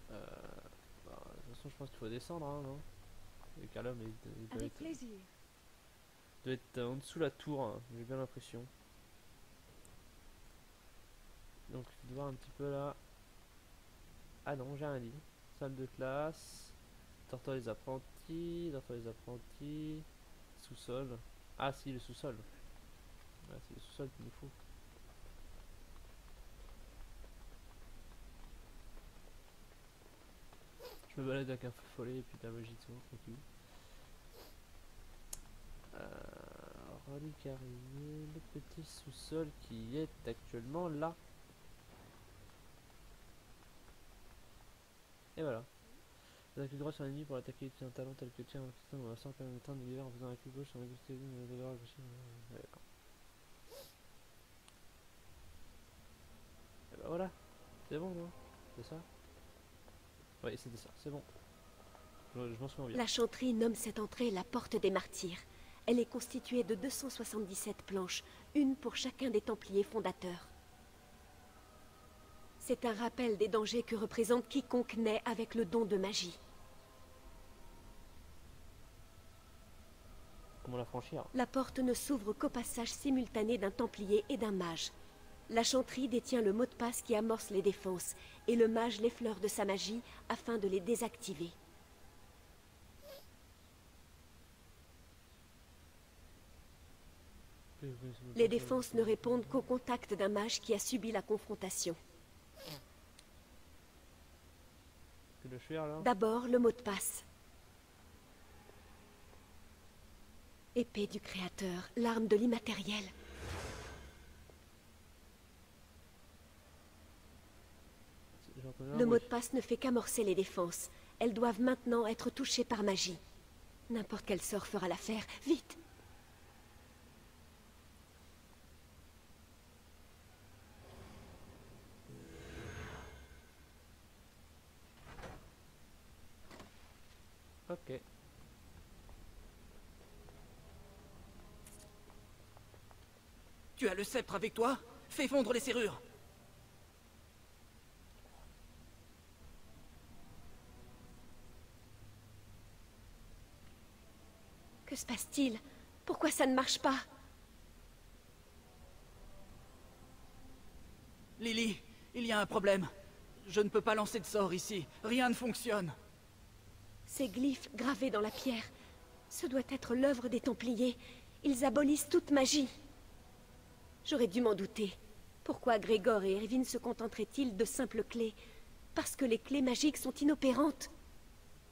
S1: Bah, de toute façon, je pense qu'il faut descendre, hein, non? Le calum, il doit
S16: Avec
S1: être...
S16: plaisir.
S1: doit être en dessous de la tour, hein, j'ai bien l'impression. Donc, je vais voir un petit peu là. Ah non, j'ai un lit. Salle de classe. Dortoir des apprentis. Sous-sol. Ah si, le sous-sol. Ouais, c'est le sous-sol qu'il nous faut. Je me balade avec un feu follet et puis de la magie de son tranquille. Relicarié, le petit sous-sol qui est actuellement là. Et voilà. Vous avez le droit sur l'ennemi pour attaquer un talent tel que tien, en sans permettant de l'hiver en faisant un clic gauche sur la gauche de la gauche. D'accord. Et bah voilà. C'est bon, non? C'est ça? Oui, c'était ça, c'est bon. Je m'en souviens bien.
S16: La chanterie nomme cette entrée la porte des martyrs. Elle est constituée de 277 planches, une pour chacun des Templiers fondateurs. C'est un rappel des dangers que représente quiconque naît avec le don de magie.
S1: Comment la franchir?
S16: La porte ne s'ouvre qu'au passage simultané d'un Templier et d'un mage. La chanterie détient le mot de passe qui amorce les défenses, et le mage l'effleure de sa magie afin de les désactiver. Les défenses ne répondent qu'au contact d'un mage qui a subi la confrontation. D'abord, le mot de passe. Épée du Créateur, l'arme de l'immatériel. Le mot de passe ne fait qu'amorcer les défenses. Elles doivent maintenant être touchées par magie. N'importe quel sort fera l'affaire. Vite!
S1: Ok.
S10: Tu as le sceptre avec toi? Fais fondre les serrures.
S16: Que se passe-t-il? Pourquoi ça ne marche pas?
S10: Lily, il y a un problème. Je ne peux pas lancer de sort ici. Rien ne fonctionne.
S16: Ces glyphes gravés dans la pierre, ce doit être l'œuvre des Templiers. Ils abolissent toute magie. J'aurais dû m'en douter. Pourquoi Grégor et Erwin se contenteraient-ils de simples clés? Parce que les clés magiques sont inopérantes.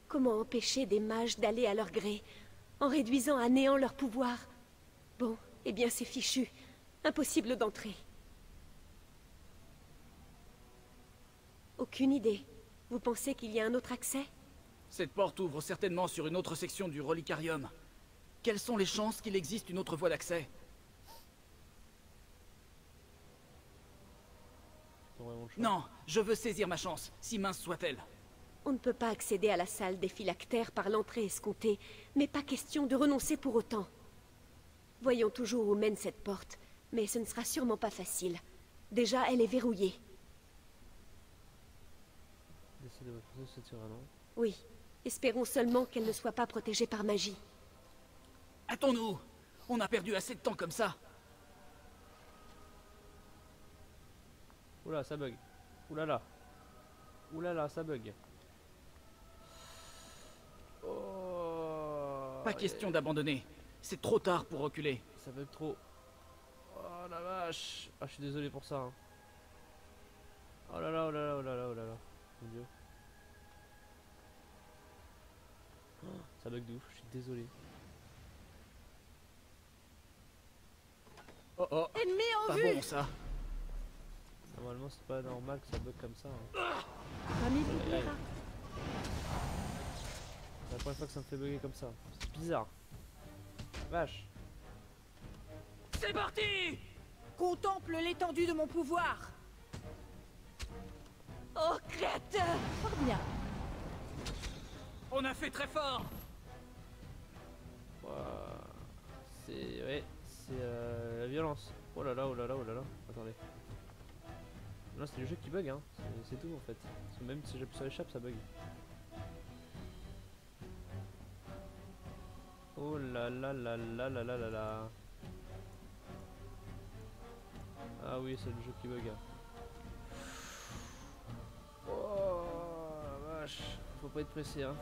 S16: Comment empêcher des mages d'aller à leur gré, en réduisant à néant leur pouvoir? Bon, eh bien c'est fichu. Impossible d'entrer. Aucune idée. Vous pensez qu'il y a un autre accès?
S10: Cette porte ouvre certainement sur une autre section du relicarium. Quelles sont les chances qu'il existe une autre voie d'accès? Non, je veux saisir ma chance, si mince soit-elle.
S16: On ne peut pas accéder à la salle des phylactères par l'entrée escomptée, mais pas question de renoncer pour autant. Voyons toujours où mène cette porte, mais ce ne sera sûrement pas facile. Déjà, elle est verrouillée. Oui, espérons seulement qu'elle ne soit pas protégée par magie.
S10: Hâtons-nous! On a perdu assez de temps comme ça.
S1: Oula, ça bug. Oulala. Oulala, ça bug. Oh.
S10: Pas question d'abandonner. C'est trop tard pour reculer.
S1: Ça bug trop. Oh la vache. Ah, je suis désolé pour ça. Hein. Oh là là, oh là là, oh là là, oh là là. Mon dieu. Oh, ça bug de ouf, je suis désolé.
S10: Oh oh.
S16: Ennemi en
S10: pas
S16: vue.
S10: Bon ça.
S1: Normalement c'est pas normal que ça bug comme ça. Hein.
S16: C'est
S1: la première fois que ça me fait bugger comme ça. C'est bizarre. Vache.
S10: C'est parti!
S19: Contemple l'étendue de mon pouvoir.
S16: Oh, créateur!
S19: Fort bien.
S10: On a fait très fort.
S1: C'est... ouais, c'est la violence. Oh là là, oh là là, oh là là. Attendez. Là c'est le jeu qui bug hein, c'est tout en fait. Parce que même si j'appuie sur l'échappe ça bug. Oh là là là là là là là là. Ah oui c'est le jeu qui bug. Oh la vache, faut pas être pressé hein.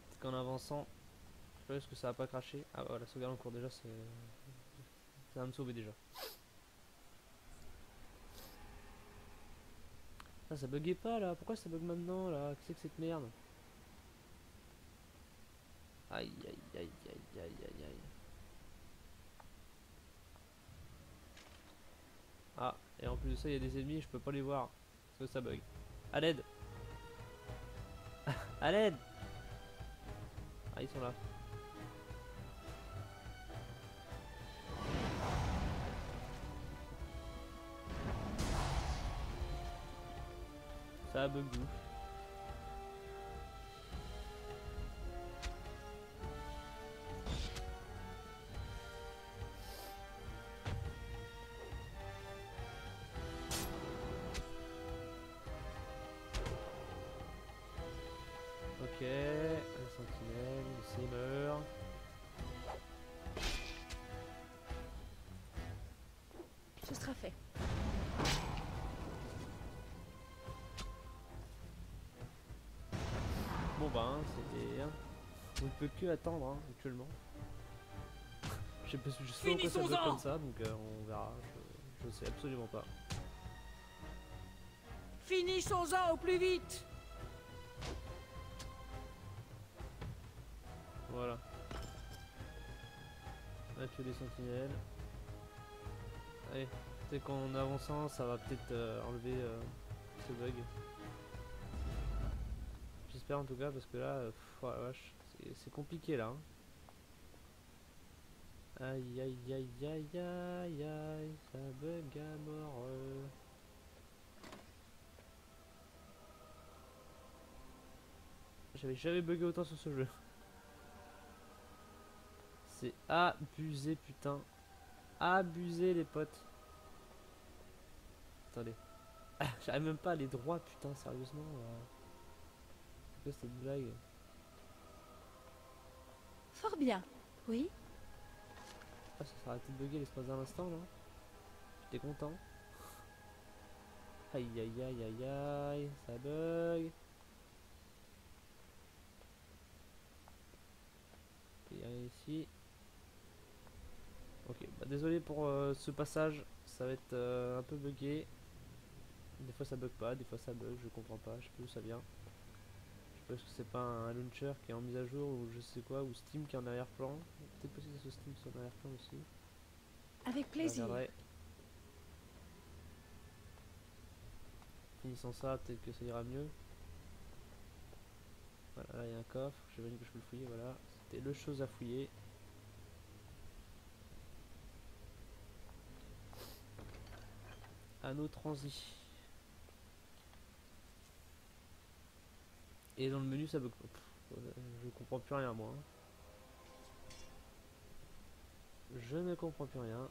S1: Parce qu'en avançant, je sais pas est-ce que ça va pas cracher. Ah bah la sauvegarde en cours déjà c'est... ça va me sauver déjà. Ah, ça buguait pas là, pourquoi ça bug maintenant là? Qu'est-ce que c'est que cette merde? Aïe aïe aïe aïe aïe aïe aïe. Ah, et en plus de ça il y a des ennemis, je peux pas les voir. Parce que ça bug. À l'aide. À l'aide. Ah ils sont là. Ça bug ouf. Ok, la sentinelle, le Seigneur.
S16: Ce sera fait.
S1: Bon bah c'est... on ne peut que attendre hein, actuellement. Je sais pas pourquoi ça bug comme ça donc on verra. Je sais absolument pas.
S19: Finissons-en au plus vite.
S1: Voilà. On a tué les sentinelles. Allez, peut-être qu'en avançant ça va peut-être enlever ce bug. J'espère en tout cas parce que là, oh la vache, c'est compliqué là. Hein. Aïe aïe aïe aïe aïe aïe, ça bug à mort. J'avais jamais bugué autant sur ce jeu. C'est abusé putain. Abusé les potes. Attendez. J'arrive même pas à aller droit putain sérieusement. C'est quoi cette blague?
S19: Fort bien. Oui.
S1: Ah ça s'est arrêté de bugger l'espace d'un instant là. J'étais content. Aïe aïe aïe aïe aïe. Ça bug. Et ici. Ok, bah désolé pour ce passage, ça va être un peu bugué. Des fois ça bug pas, des fois ça bug, je comprends pas, je sais plus d'où ça vient. Je sais pas si c'est pas un launcher qui est en mise à jour ou je sais quoi, ou Steam qui est en arrière-plan. Peut-être possible que ce Steam soit en arrière-plan aussi.
S16: Avec plaisir.
S1: Finissant ça, peut-être que ça ira mieux. Voilà, là il y a un coffre, je vais dire que je peux le fouiller, voilà. C'était le chose à fouiller. Anneau transi. Et dans le menu ça bug. Je comprends plus rien moi. Je ne comprends plus rien.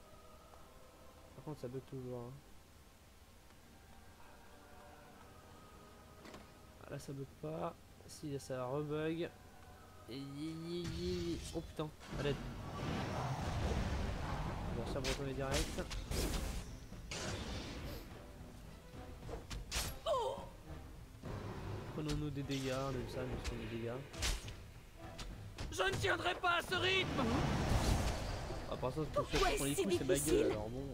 S1: Par contre ça bug toujours. Hein. Ah, là ça bug pas. Si ça rebug. Oh putain, à l'aide. Bon, ça va retourner direct. Prenons-nous des dégâts, même ça, nous sommes des dégâts.
S10: Je ne tiendrai pas à ce rythme.
S1: Ah, par ça, tout ça, prend les coups, c'est ma gueule, alors bon.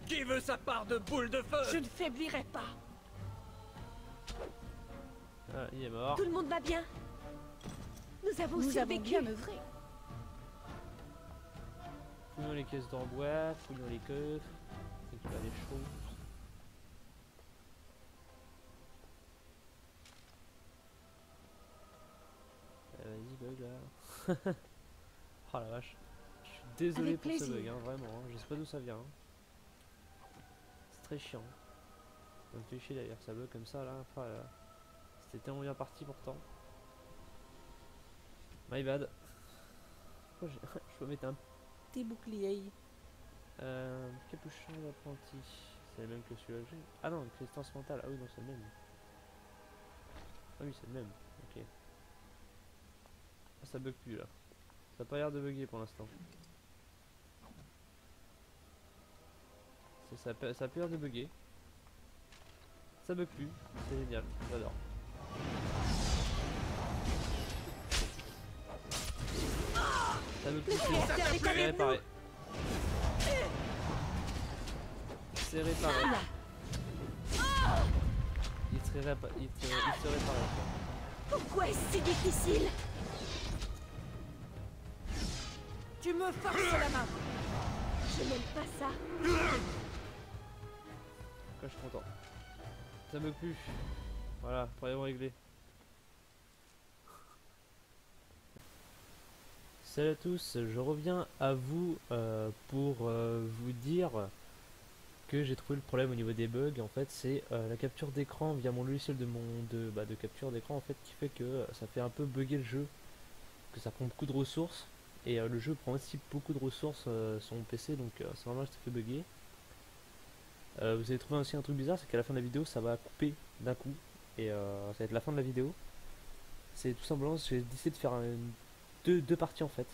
S10: Qui veut sa part de boule de feu?
S19: Je ne faiblirai pas.
S1: Ah, il est mort.
S16: Tout le monde va bien. Nous avons survécu.
S19: Bien œuvré.
S1: Fouillons les caisses d'en bois, fouillons les coffres. Récupère les choses. Vas-y, bug là. Oh la vache. Je suis désolé
S19: Avec
S1: pour
S19: plaisir.
S1: ce bug, hein, vraiment. Hein. Je sais pas d'où ça vient. Hein. C'est très chiant. Ça me fait chier d'ailleurs, ça bug comme ça là. Enfin, c'était tellement bien parti pourtant. My bad. Oh, je peux mettre un petit bouclier. Capuchon d'apprenti. C'est le même que celui-là. Ah non, résistance mentale. Ah oui, non, c'est le même. Ah oui, c'est le même. Ok. Ah, ça bug plus là. Ça a pas l'air de bugger pour l'instant. Ça a pas l'air de bugger. Ça bug plus. C'est génial. J'adore. Ça bug plus. C'est réparé. C'est réparé. Il serait réparé.
S16: Pourquoi est-ce si difficile?
S19: Tu me forces la main.
S16: Je n'aime pas ça.
S1: Je suis content. Ça me pue. Voilà, problème réglé. Salut à tous, je reviens à vous pour vous dire que j'ai trouvé le problème au niveau des bugs. En fait, c'est la capture d'écran via mon logiciel de capture d'écran en fait qui fait que ça fait un peu bugger le jeu, que ça prend beaucoup de ressources et le jeu prend aussi beaucoup de ressources sur mon PC, donc c'est normal que ça fait bugger. Vous avez trouvé aussi un truc bizarre, c'est qu'à la fin de la vidéo ça va couper d'un coup et ça va être la fin de la vidéo. C'est tout simplement, j'ai décidé de faire deux parties en fait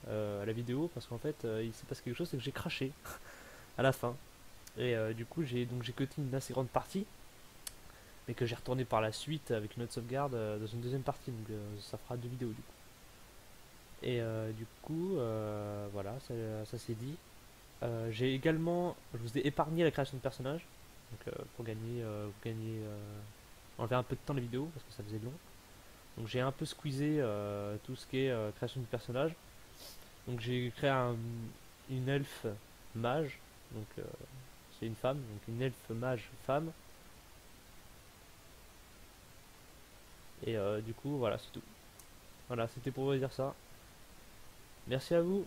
S1: à la vidéo parce qu'en fait il s'est passé quelque chose, c'est que j'ai craché à la fin et du coup j'ai cuté une assez grande partie mais que j'ai retourné par la suite avec une autre sauvegarde dans une deuxième partie, donc ça fera 2 vidéos du coup. Et du coup voilà, ça c'est dit. J'ai également, je vous ai épargné la création de personnages, donc pour gagner, enlever un peu de temps la vidéo parce que ça faisait long. Donc j'ai un peu squeezé tout ce qui est création de personnages. Donc j'ai créé une elfe mage, donc c'est une femme, donc une elfe mage femme. Et du coup voilà, c'est tout. Voilà, c'était pour vous dire ça. Merci à vous.